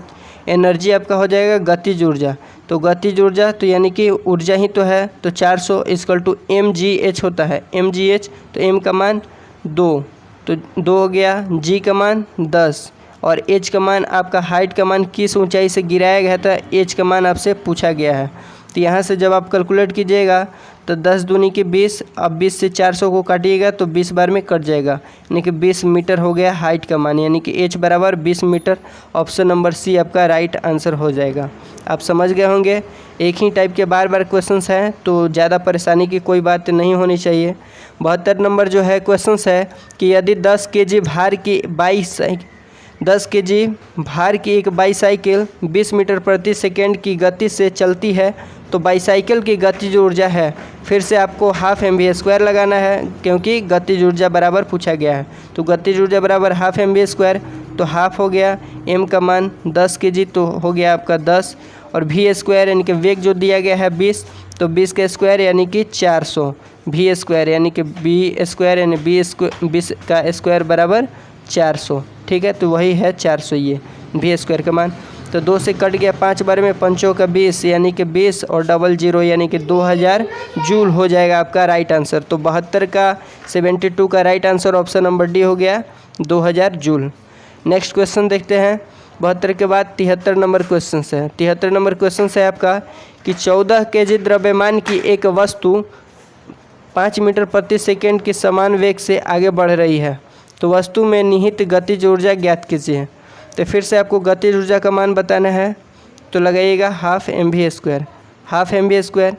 एनर्जी आपका हो जाएगा गतिज ऊर्जा। तो गतिज ऊर्जा तो यानी कि ऊर्जा ही तो है, तो 400 इक्वल टू mgh होता है। mgh तो m का मान 2, तो 2 हो गया, g का मान 10 और h का मान आपका हाइट का मान किस ऊंचाई से गिराया गया था, h का मान आपसे पूछा गया है। तो यहाँ से जब आप कैलकुलेट कीजिएगा तो 10 दूनी के 20, अब 20 से 400 को काटिएगा तो 20 बार में कट जाएगा, यानी कि 20 मीटर हो गया हाइट का मान, यानी कि h बराबर 20 मीटर। ऑप्शन नंबर सी आपका राइट आंसर हो जाएगा। आप समझ गए होंगे, एक ही टाइप के बार बार क्वेश्चंस हैं तो ज़्यादा परेशानी की कोई बात नहीं होनी चाहिए। 72 नंबर जो है क्वेश्चंस है कि यदि 10 kg भार की 10 kg भार की एक बाईसाइकिल 20 मीटर प्रति सेकेंड की गति से चलती है तो बाईसाइकिल की गतिज ऊर्जा है, फिर से आपको हाफ mv² लगाना है क्योंकि गतिज ऊर्जा बराबर पूछा गया है। तो गतिज ऊर्जा बराबर हाफ mv², तो हाफ हो गया, m का मान 10 kg तो हो गया आपका 10 और v² यानी कि वेग जो दिया गया है 20, तो 20 का स्क्वायर यानी कि 400, v² यानी कि b² यानी 20 का स्क्वायर बराबर 400। ठीक है, तो वही है 400 ये v² का मान। तो 2 से कट गया 5 बार में, 5 का 20 यानी कि 20 और 00 यानी कि 2000 जूल हो जाएगा आपका राइट आंसर। तो 72 का 72 का right answer option number D हो गया 2000 जूल। नेक्स्ट क्वेश्चन देखते हैं, 72 के बाद 73 नंबर क्वेश्चन है। 73 नंबर क्वेश्चन है आपका कि 14 kg द्रव्यमान की एक वस्तु 5 मीटर प्रति सेकेंड के समान वेग से आगे बढ़ रही है, तो वस्तु में निहित गतिज ऊर्जा ज्ञात कीजिए। तो फिर से आपको गतिज ऊर्जा का मान बताना है, तो लगाइएगा हाफ mv²।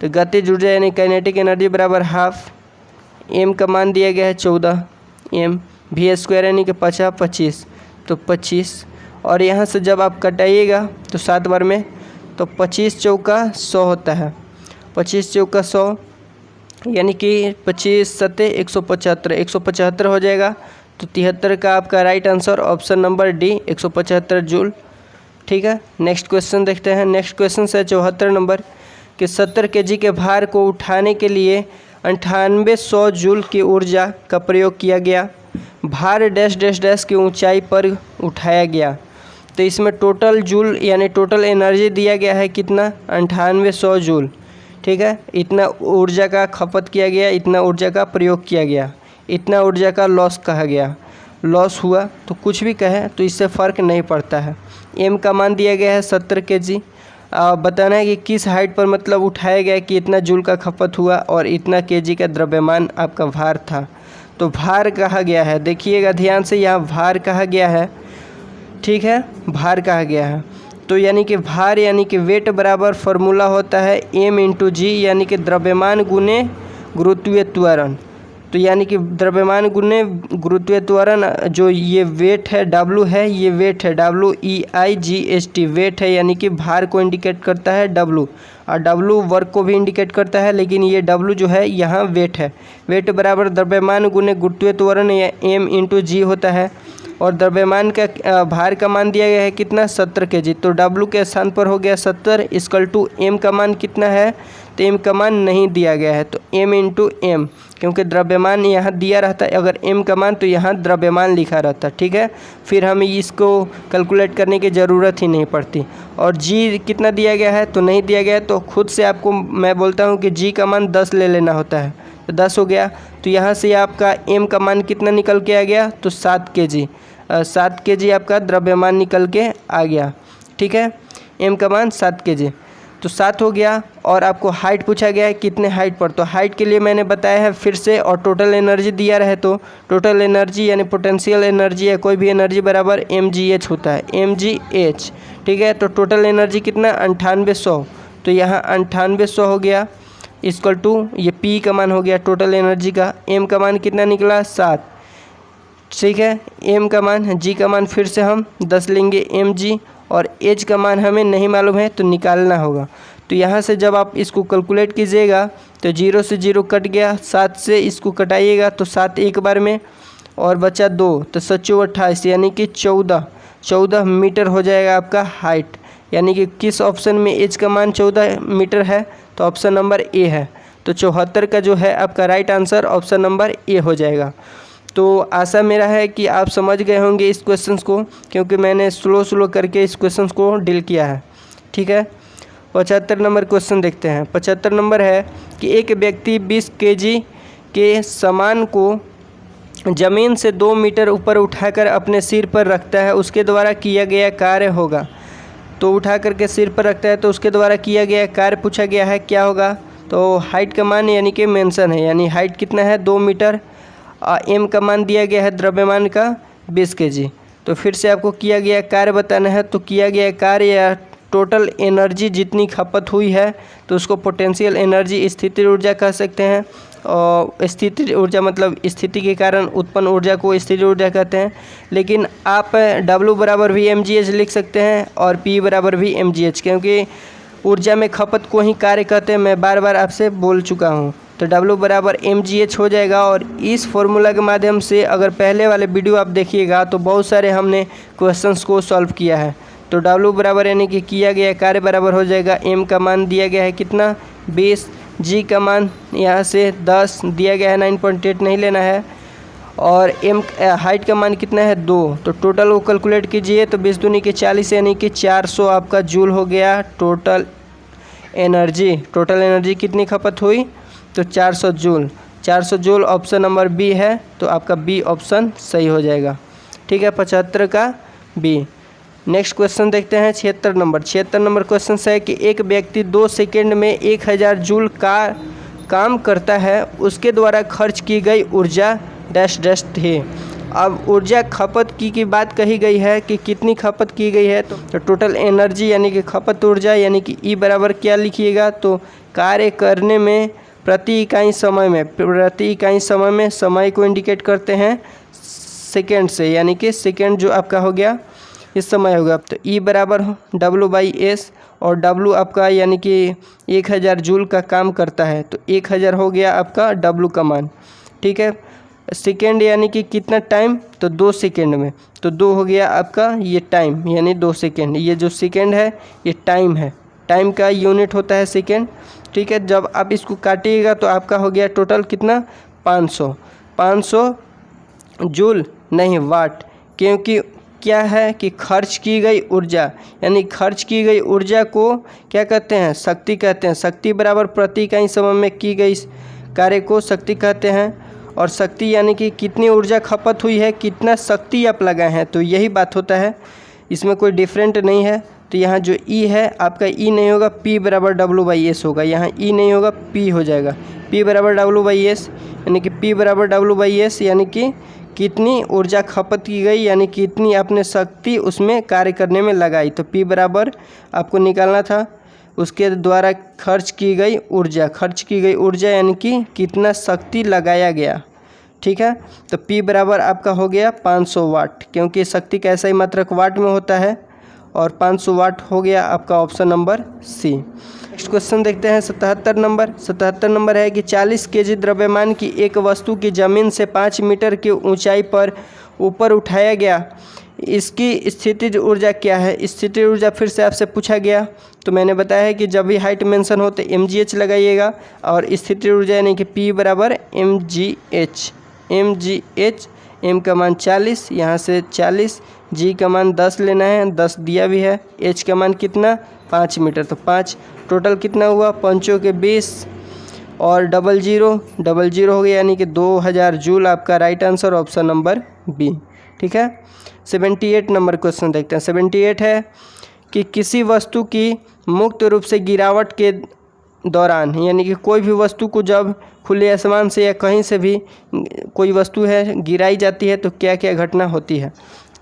तो गतिज ऊर्जा यानी काइनेटिक एनर्जी बराबर हाफ, m का मान दिया गया है 14 m, v² यानी कि 25, तो 25 और यहाँ से जब आप कटाइएगा तो 7 बार में, तो 25 चौका 100 होता है, 25 चौका 100 यानी कि 25 सत्ते 175 हो जाएगा। तो 73 का आपका right answer option number D 175 joule. ठीक है, नेक्स्ट क्वेश्चन देखते हैं। नेक्स्ट क्वेश्चन है 74 नंबर कि 70 kg के भार को उठाने के लिए 9800 जूल की ऊर्जा का प्रयोग किया गया, भार डैश डैश डैश की ऊंचाई पर उठाया गया। तो इसमें टोटल जूल यानी टोटल एनर्जी दिया गया है कितना, 9800 जूल। ठीक है, इतना ऊर्जा का खपत किया गया, इतना ऊर्जा का प्रयोग किया गया, इतना ऊर्जा का लॉस कहा गया। लॉस हुआ तो कुछ भी कहें तो इससे फ़र्क नहीं पड़ता है। m का मान दिया गया है 70 kg, बताना है कि किस हाइट पर मतलब उठाया गया कि इतना जूल का खपत हुआ और इतना kg का द्रव्यमान आपका भार था। तो भार कहा गया है, देखिएगा ध्यान से, यहाँ भार कहा गया है। ठीक है, भार कहा गया है, तो यानी कि भार यानी कि वेट बराबर फॉर्मूला होता है m × g यानी कि द्रव्यमान गुने गुरुत्वीय त्वरण। तो यानी कि द्रव्यमान गुने गुरुत्वीय त्वरण, जो ये वेट है W है, ये वेट है WEIGHT वेट है, यानी कि भार को इंडिकेट करता है W, और W वर्क को भी इंडिकेट करता है, लेकिन ये W जो है यहाँ वेट है। वेट बराबर द्रव्यमान गुने गुरुत्वीय त्वरण या m × g होता है। और द्रव्यमान का भार का मान दिया गया है कितना, 70 kg। तो W के स्थान पर हो गया 70 इक्वल टू m का मान कितना है, तो m का मान नहीं दिया गया है, तो m इंटू एम, क्योंकि द्रव्यमान यहाँ दिया रहता है, अगर m का मान तो यहाँ द्रव्यमान लिखा रहता, ठीक है। फिर हमें इसको कैलकुलेट करने की ज़रूरत ही नहीं पड़ती। और g कितना दिया गया है तो नहीं दिया गया है, तो खुद से आपको मैं बोलता हूँ कि g का मान 10 ले लेना होता है, तो 10 हो गया। तो यहाँ से आपका m का मान कितना निकल के आ गया, तो 7 kg, 7 kg आपका द्रव्यमान निकल के आ गया, ठीक है। m का मान 7 kg, तो 7 हो गया। और आपको हाइट पूछा गया है कितने हाइट पर, तो हाइट के लिए मैंने बताया है फिर से, और टोटल एनर्जी दिया रहे तो टोटल एनर्जी यानी पोटेंशियल एनर्जी या कोई भी एनर्जी बराबर mgh होता है, mgh, ठीक है। तो टोटल एनर्जी कितना 9800, तो यहाँ 9800 हो गया इक्वल टू ये P का मान हो गया टोटल एनर्जी का। m का मान कितना निकला 7, ठीक है। m का मान, g का मान फिर से हम 10 लेंगे mg, और h का मान हमें नहीं मालूम है तो निकालना होगा। तो यहाँ से जब आप इसको कैलकुलेट कीजिएगा तो 0 से 0 कट गया, 7 से इसको कटाइएगा तो 7 एक बार में, और बचा 2, तो 7 28 यानी कि 14 मीटर हो जाएगा आपका हाइट। यानी कि किस ऑप्शन में h का मान 14 मीटर है, तो ऑप्शन नंबर ए है। तो 74 का जो है आपका right answer option number A हो जाएगा। तो आशा मेरा है कि आप समझ गए होंगे इस क्वेश्चंस को, क्योंकि मैंने स्लो करके इस क्वेश्चंस को डील किया है, ठीक है। 75 नंबर क्वेश्चन देखते हैं। 75 नंबर है कि एक व्यक्ति 20 kg के सामान को ज़मीन से 2 मीटर ऊपर उठाकर अपने सिर पर रखता है, उसके द्वारा किया गया कार्य होगा। तो उठा करके सिर पर रखता है तो उसके द्वारा किया गया कार्य पूछा गया है, क्या होगा। तो हाइट का मान यानी कि मेंशन है, यानी हाइट कितना है 2 मीटर, m का मान दिया गया है द्रव्यमान का 20 kg। तो फिर से आपको किया गया कार्य बताना है, तो किया गया कार्य या टोटल एनर्जी जितनी खपत हुई है तो उसको पोटेंशियल एनर्जी स्थितिज ऊर्जा कह सकते हैं। और स्थितिज ऊर्जा मतलब स्थिति के कारण उत्पन्न ऊर्जा को स्थितिज ऊर्जा कहते हैं। लेकिन आप W बराबर भी mgh लिख सकते हैं और P बराबर भी mgh, क्योंकि ऊर्जा में खपत को ही कार्य कहते हैं, मैं बार बार आपसे बोल चुका हूँ। तो W बराबर mgh हो जाएगा। और इस फॉर्मूला के माध्यम से अगर पहले वाले वीडियो आप देखिएगा तो बहुत सारे हमने क्वेश्चंस को सॉल्व किया है। तो W बराबर यानी कि किया गया कार्य बराबर हो जाएगा, m का मान दिया गया है कितना 20, g का मान यहाँ से 10 दिया गया है, 9.8 नहीं लेना है, और m हाइट का मान कितना है 2। तो टोटल को कैलकुलेट कीजिए तो 20 दूनी के 40 यानी कि 400 आपका जूल हो गया टोटल एनर्जी कितनी खपत हुई, तो 400 joule. 400 joule option number B है, तो आपका बी ऑप्शन सही हो जाएगा, ठीक है। 75 का बी। नेक्स्ट क्वेश्चन देखते हैं 76 नंबर। 76 नंबर क्वेश्चन है कि एक व्यक्ति 2 सेकेंड में 1000 जूल का काम करता है, उसके द्वारा खर्च की गई ऊर्जा डैश डैश थी। अब ऊर्जा खपत की बात कही गई है कि कितनी खपत की गई है, तो टोटल एनर्जी यानी कि खपत ऊर्जा यानी कि ई बराबर क्या लिखिएगा, तो कार्य करने में प्रति इकाई समय में समय को इंडिकेट करते हैं सेकेंड से, यानी कि सेकेंड जो आपका हो गया इस समय होगा। तो ई बराबर W/S, और W आपका यानी कि 1000 जूल का काम करता है, तो 1000 हो गया आपका W का मान, ठीक है। सेकेंड यानी कि कितना टाइम, तो 2 सेकेंड में, तो 2 हो गया आपका ये टाइम यानी 2 सेकेंड। ये जो सेकेंड है ये टाइम है, टाइम का यूनिट होता है सेकेंड, ठीक है। जब आप इसको काटिएगा तो आपका हो गया टोटल कितना 500 जूल नहीं वाट, क्योंकि क्या है कि खर्च की गई ऊर्जा, यानी खर्च की गई ऊर्जा को क्या कहते हैं, शक्ति कहते हैं। शक्ति बराबर प्रति इकाई समय में की गई कार्य को शक्ति कहते हैं। और शक्ति यानी कि कितनी ऊर्जा खपत हुई है, कितना शक्ति आप लगाए हैं, तो यही बात होता है, इसमें कोई डिफरेंट नहीं है। तो यहाँ जो ई है आपका ई नहीं होगा, P बराबर W/S होगा, यहाँ ई नहीं होगा P हो जाएगा, P बराबर W/S, यानी कि P बराबर W/S यानी कि कितनी ऊर्जा खपत की गई, यानी कितनी आपने शक्ति उसमें कार्य करने में लगाई। तो P बराबर आपको निकालना था उसके द्वारा खर्च की गई ऊर्जा यानी कि कितना शक्ति लगाया गया, ठीक है। तो P बराबर आपका हो गया 500 वाट, क्योंकि शक्ति का ऐसा ही मात्रक वाट में होता है, और 500 वाट हो गया आपका option number C. Next question देखते हैं 77 नंबर। 77 नंबर है कि 40 kg द्रव्यमान की एक वस्तु की ज़मीन से 5 मीटर की ऊंचाई पर ऊपर उठाया गया, इसकी स्थितिज ऊर्जा क्या है? स्थितिज ऊर्जा फिर से आपसे पूछा गया, तो मैंने बताया है कि जब भी हाइट मेंशन हो तो mgh लगाइएगा, और स्थितिज ऊर्जा यानी कि P बराबर mgh। m का मान 40, यहाँ से 40, g का मान 10 लेना है, 10 दिया भी है, h का मान कितना 5 मीटर, तो 5 टोटल कितना हुआ 5 के 20 और 00 हो गया, यानी कि 2000 जूल आपका right answer option number B. ठीक है, 78 नंबर क्वेश्चन देखते हैं। 78 है कि किसी वस्तु की मुक्त रूप से गिरावट के दौरान, यानी कि कोई भी वस्तु को जब खुले आसमान से या कहीं से भी कोई वस्तु है गिराई जाती है तो क्या क्या घटना होती है?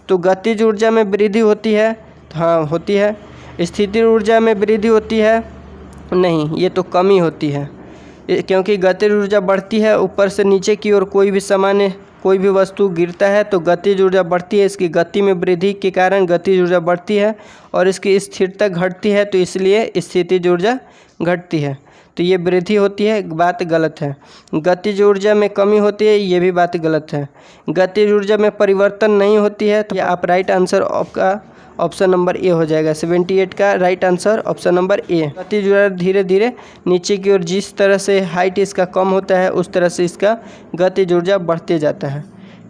तो गतिज ऊर्जा में वृद्धि होती है, तो हाँ होती है। स्थितिज ऊर्जा में वृद्धि होती है, नहीं, ये तो कमी होती है, क्योंकि गतिज ऊर्जा बढ़ती है, ऊपर से नीचे की ओर कोई भी सामान्य कोई भी वस्तु गिरता है तो गतिज ऊर्जा बढ़ती है, इसकी गति में वृद्धि के कारण गतिज ऊर्जा बढ़ती है, और इसकी स्थिरता घटती है, तो इसलिए स्थितिज ऊर्जा घटती है, तो ये वृद्धि होती है, बात गलत है। गतिज ऊर्जा में कमी होती है, ये भी बात गलत है। गतिज ऊर्जा में परिवर्तन नहीं होती है, तो आप राइट आंसर आपका ऑप्शन नंबर ए हो जाएगा। 78 का right answer option number A. गतिज ऊर्जा धीरे धीरे नीचे की ओर, जिस तरह से हाइट इसका कम होता है उस तरह से इसका गतिज ऊर्जा बढ़ते जाता है।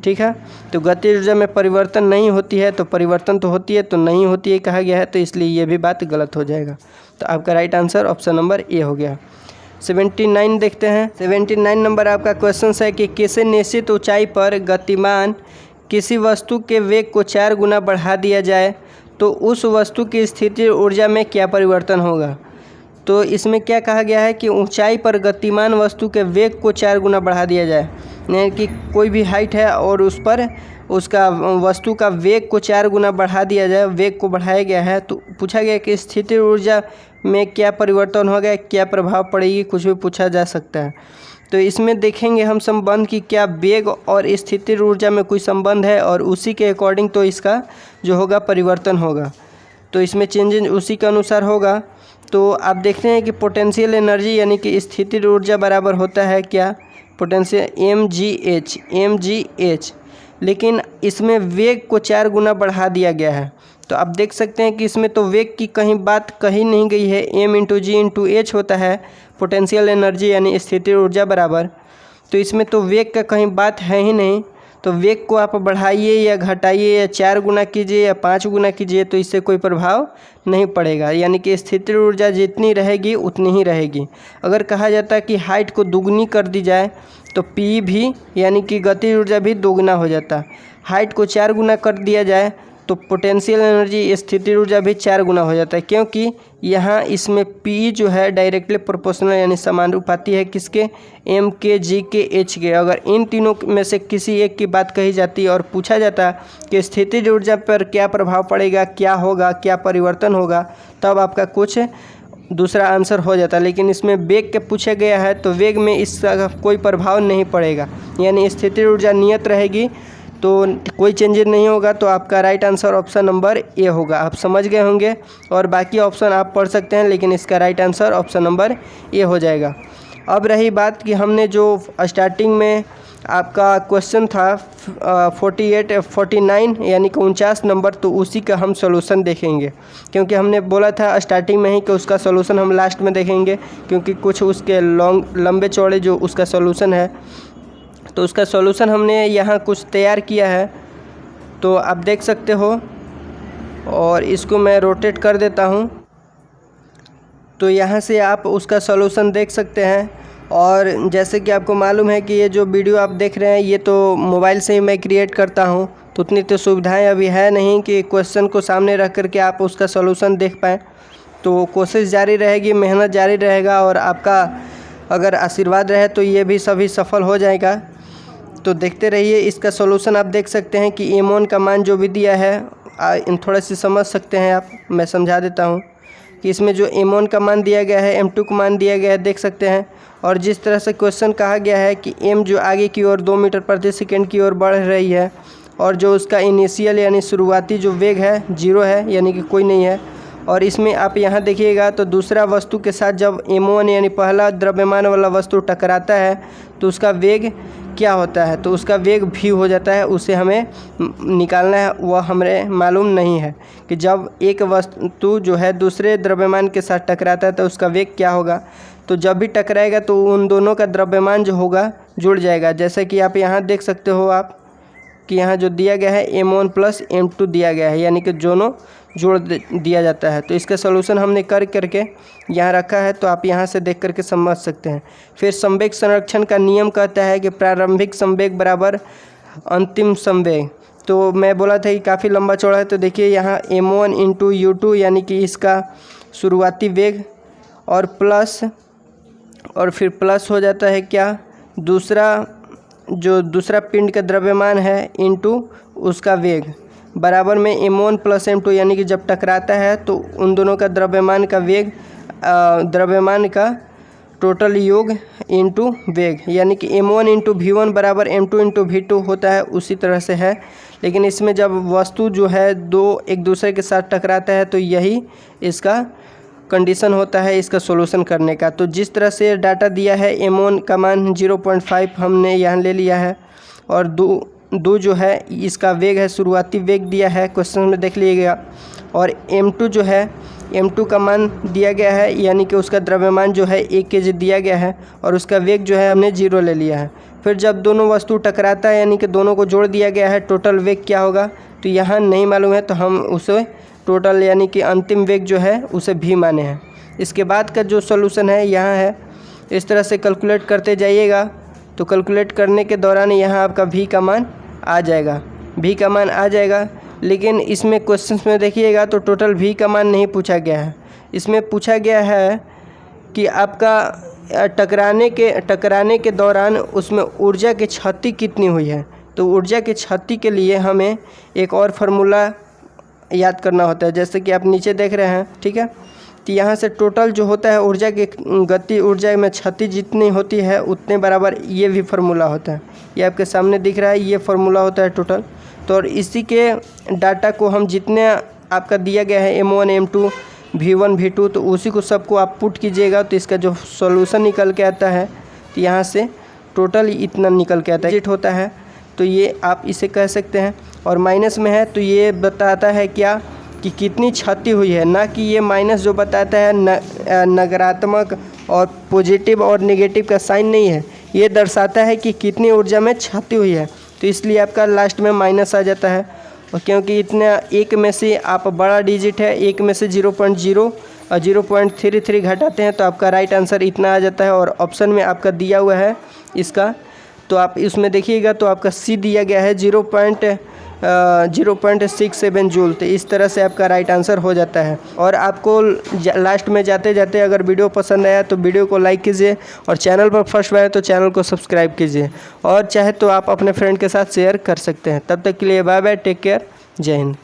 ठीक है, तो गतिज ऊर्जा में परिवर्तन नहीं होती है, तो परिवर्तन तो होती है तो नहीं होती है कहा गया है, तो इसलिए ये भी बात गलत हो जाएगा। तो आपका right answer option number A हो गया। 79 देखते हैं। 79 नंबर आपका क्वेश्चन है कि किसी निश्चित ऊंचाई पर गतिमान किसी वस्तु के वेग को 4 गुना बढ़ा दिया जाए तो उस वस्तु की स्थितिज ऊर्जा में क्या परिवर्तन होगा? तो इसमें क्या कहा गया है कि ऊंचाई पर गतिमान वस्तु के वेग को 4 गुना बढ़ा दिया जाए, यानी कि कोई भी हाइट है और उस पर उसका वस्तु का वेग को 4 गुना बढ़ा दिया जाए, वेग को बढ़ाया गया है, तो पूछा गया कि स्थितिज ऊर्जा में क्या परिवर्तन होगा, क्या प्रभाव पड़ेगी, कुछ भी पूछा जा सकता है। तो इसमें देखेंगे हम संबंध कि क्या वेग और स्थितिज ऊर्जा में कोई संबंध है, और उसी के अकॉर्डिंग तो इसका जो होगा परिवर्तन होगा, तो इसमें चेंजेस उसी के अनुसार होगा। तो आप देखते हैं कि पोटेंशियल एनर्जी यानी कि स्थितिज ऊर्जा बराबर होता है क्या, पोटेंशियल mgh, लेकिन इसमें वेग को 4 गुना बढ़ा दिया गया है। तो आप देख सकते हैं कि इसमें तो वेग की कहीं बात कही नहीं गई है, m × g × h होता है पोटेंशियल एनर्जी यानी स्थितिज ऊर्जा बराबर, तो इसमें तो वेग का कहीं बात है ही नहीं। तो वेग को आप बढ़ाइए या घटाइए या 4 गुना कीजिए या 5 गुना कीजिए तो इससे कोई प्रभाव नहीं पड़ेगा, यानी कि स्थितिज ऊर्जा जितनी रहेगी उतनी ही रहेगी। अगर कहा जाता है कि हाइट को दुगनी कर दी जाए तो P भी यानी कि गतिज ऊर्जा भी दोगुना हो जाता। हाइट को 4 गुना कर दिया जाए तो पोटेंशियल एनर्जी स्थितिज ऊर्जा भी 4 गुना हो जाता है, क्योंकि यहाँ इसमें P जो है डायरेक्टली प्रोपोर्शनल यानी समानुपाती है किसके, M के, G के, H के। अगर इन तीनों में से किसी एक की बात कही जाती और पूछा जाता कि स्थितिज ऊर्जा पर क्या प्रभाव पड़ेगा, क्या होगा, क्या परिवर्तन होगा, तब आपका कुछ दूसरा आंसर हो जाता। लेकिन इसमें वेग के पूछा गया है तो वेग में इसका कोई प्रभाव नहीं पड़ेगा, यानी स्थितिज ऊर्जा नियत रहेगी, तो कोई चेंजेस नहीं होगा। तो आपका right answer option number A होगा। आप समझ गए होंगे, और बाकी ऑप्शन आप पढ़ सकते हैं, लेकिन इसका right answer option number A हो जाएगा। अब रही बात कि हमने जो स्टार्टिंग में आपका क्वेश्चन था 49 यानी कि 49 नंबर, तो उसी का हम सॉल्यूशन देखेंगे, क्योंकि हमने बोला था स्टार्टिंग में ही कि उसका सॉल्यूशन हम लास्ट में देखेंगे, क्योंकि कुछ उसके लंबे चौड़े जो उसका सॉल्यूशन है, तो उसका सॉल्यूशन हमने यहाँ कुछ तैयार किया है, तो आप देख सकते हो। और इसको मैं रोटेट कर देता हूँ, तो यहाँ से आप उसका सॉल्यूशन देख सकते हैं। और जैसे कि आपको मालूम है कि ये जो वीडियो आप देख रहे हैं ये तो मोबाइल से ही मैं क्रिएट करता हूँ, तो उतनी तो सुविधाएं अभी है नहीं कि क्वेश्चन को सामने रख करके आप उसका सॉल्यूशन देख पाएँ। तो कोशिश जारी रहेगी, मेहनत जारी रहेगा, और आपका अगर आशीर्वाद रहे तो ये भी सभी सफल हो जाएगा। तो देखते रहिए। इसका सॉल्यूशन आप देख सकते हैं कि m1 का मान जो भी दिया है, थोड़ा सी समझ सकते हैं आप, मैं समझा देता हूँ कि इसमें जो m1 का मान दिया गया है, m2 का मान दिया गया है, देख सकते हैं। और जिस तरह से क्वेश्चन कहा गया है कि m जो आगे की ओर 2 मीटर प्रति सेकेंड की ओर बढ़ रही है, और जो उसका इनिशियल यानी शुरुआती जो वेग है 0 है, यानी कि कोई नहीं है, और इसमें आप यहाँ देखिएगा तो दूसरा वस्तु के साथ जब M1 यानी पहला द्रव्यमान वाला वस्तु टकराता है तो उसका वेग क्या होता है, तो उसका वेग v हो जाता है। उसे हमें निकालना है, वह हमें मालूम नहीं है कि जब एक वस्तु जो है दूसरे द्रव्यमान के साथ टकराता है तो उसका वेग क्या होगा। तो जब भी टकराएगा तो उन दोनों का द्रव्यमान जो होगा जुड़ जाएगा। जैसे कि आप यहाँ देख सकते हो आप कि यहाँ जो दिया गया है M1 प्लस M2 दिया गया है, यानी कि दोनों जोड़ दिया जाता है। तो इसका सलूशन हमने करके यहाँ रखा है, तो आप यहाँ से देख करके समझ सकते हैं। फिर संवेग संरक्षण का नियम कहता है कि प्रारंभिक संवेग बराबर अंतिम संवेग। तो मैं बोला था कि काफ़ी लंबा चौड़ा है, तो देखिए यहाँ M1 इंटू U2 यानी कि इसका शुरुआती वेग और फिर प्लस हो जाता है क्या, दूसरा पिंड का द्रव्यमान है इंटू उसका वेग बराबर में M1 प्लस M2 यानी कि जब टकराता है तो उन दोनों का द्रव्यमान का वेग द्रव्यमान का टोटल योग इंटू वेग, यानी कि M1 इंटू V1 बराबर M2 इंटू V2 होता है। उसी तरह से है, लेकिन इसमें जब वस्तु जो है दो एक दूसरे के साथ टकराता है तो यही इसका कंडीशन होता है इसका सॉल्यूशन करने का। तो जिस तरह से डाटा दिया है M1 का मान 0.5 हमने यहाँ ले लिया है, और दो जो है इसका वेग है, शुरुआती वेग दिया है क्वेश्चन में देख लीजिएगा, और M2 जो है M2 का मान दिया गया है, यानी कि उसका द्रव्यमान जो है 1 kg दिया गया है और उसका वेग जो है हमने 0 ले लिया है। फिर जब दोनों वस्तु टकराता है यानी कि दोनों को जोड़ दिया गया है, टोटल वेग क्या होगा तो यहाँ नहीं मालूम है, तो हम उसे टोटल यानी कि अंतिम वेग जो है उसे भी माने हैं। इसके बाद का जो सॉल्यूशन है यहाँ है, इस तरह से कैलकुलेट करते जाइएगा। तो कैलकुलेट करने के दौरान यहाँ आपका v का मान आ जाएगा, लेकिन इसमें क्वेश्चंस में देखिएगा तो टोटल v का मान नहीं पूछा गया है। इसमें पूछा गया है कि आपका टकराने के दौरान उसमें ऊर्जा की क्षति कितनी हुई है। तो ऊर्जा की क्षति के लिए हमें एक और फार्मूला याद करना होता है, जैसे कि आप नीचे देख रहे हैं, ठीक है। तो यहाँ से टोटल जो होता है ऊर्जा की गति ऊर्जा में क्षति जितनी होती है उतने बराबर ये भी फार्मूला होता है। ये आपके सामने दिख रहा है, ये फार्मूला होता है टोटल। तो और इसी के डाटा को हम जितने आपका दिया गया है M1 M2 V1 V2 तो उसी को सबको आप पुट कीजिएगा तो इसका जो सॉल्यूशन निकल के आता है तो यहाँ से टोटल इतना निकल के आता है डिजिट होता है। तो ये आप इसे कह सकते हैं, और माइनस में है तो ये बताता है क्या कि कितनी क्षति हुई है, ना कि ये माइनस जो बताता है नकारात्मक और पॉजिटिव और नेगेटिव का साइन नहीं है, ये दर्शाता है कि कितनी ऊर्जा में क्षति हुई है। तो इसलिए आपका लास्ट में माइनस आ जाता है, और क्योंकि इतना एक में से आप बड़ा डिजिट है, एक में से 0.0 और 0.33 घटाते हैं तो आपका राइट आंसर इतना आ जाता है। और ऑप्शन में आपका दिया हुआ है इसका, तो आप इसमें देखिएगा तो आपका सी दिया गया है 0.67 जूल। तो इस तरह से आपका राइट आंसर हो जाता है। और आपको लास्ट में जाते जाते अगर वीडियो पसंद आया तो वीडियो को लाइक कीजिए, और चैनल पर फर्स्ट बार तो चैनल को सब्सक्राइब कीजिए, और चाहे तो आप अपने फ्रेंड के साथ शेयर कर सकते हैं। तब तक के लिए बाय बाय, टेक केयर, जय हिंद।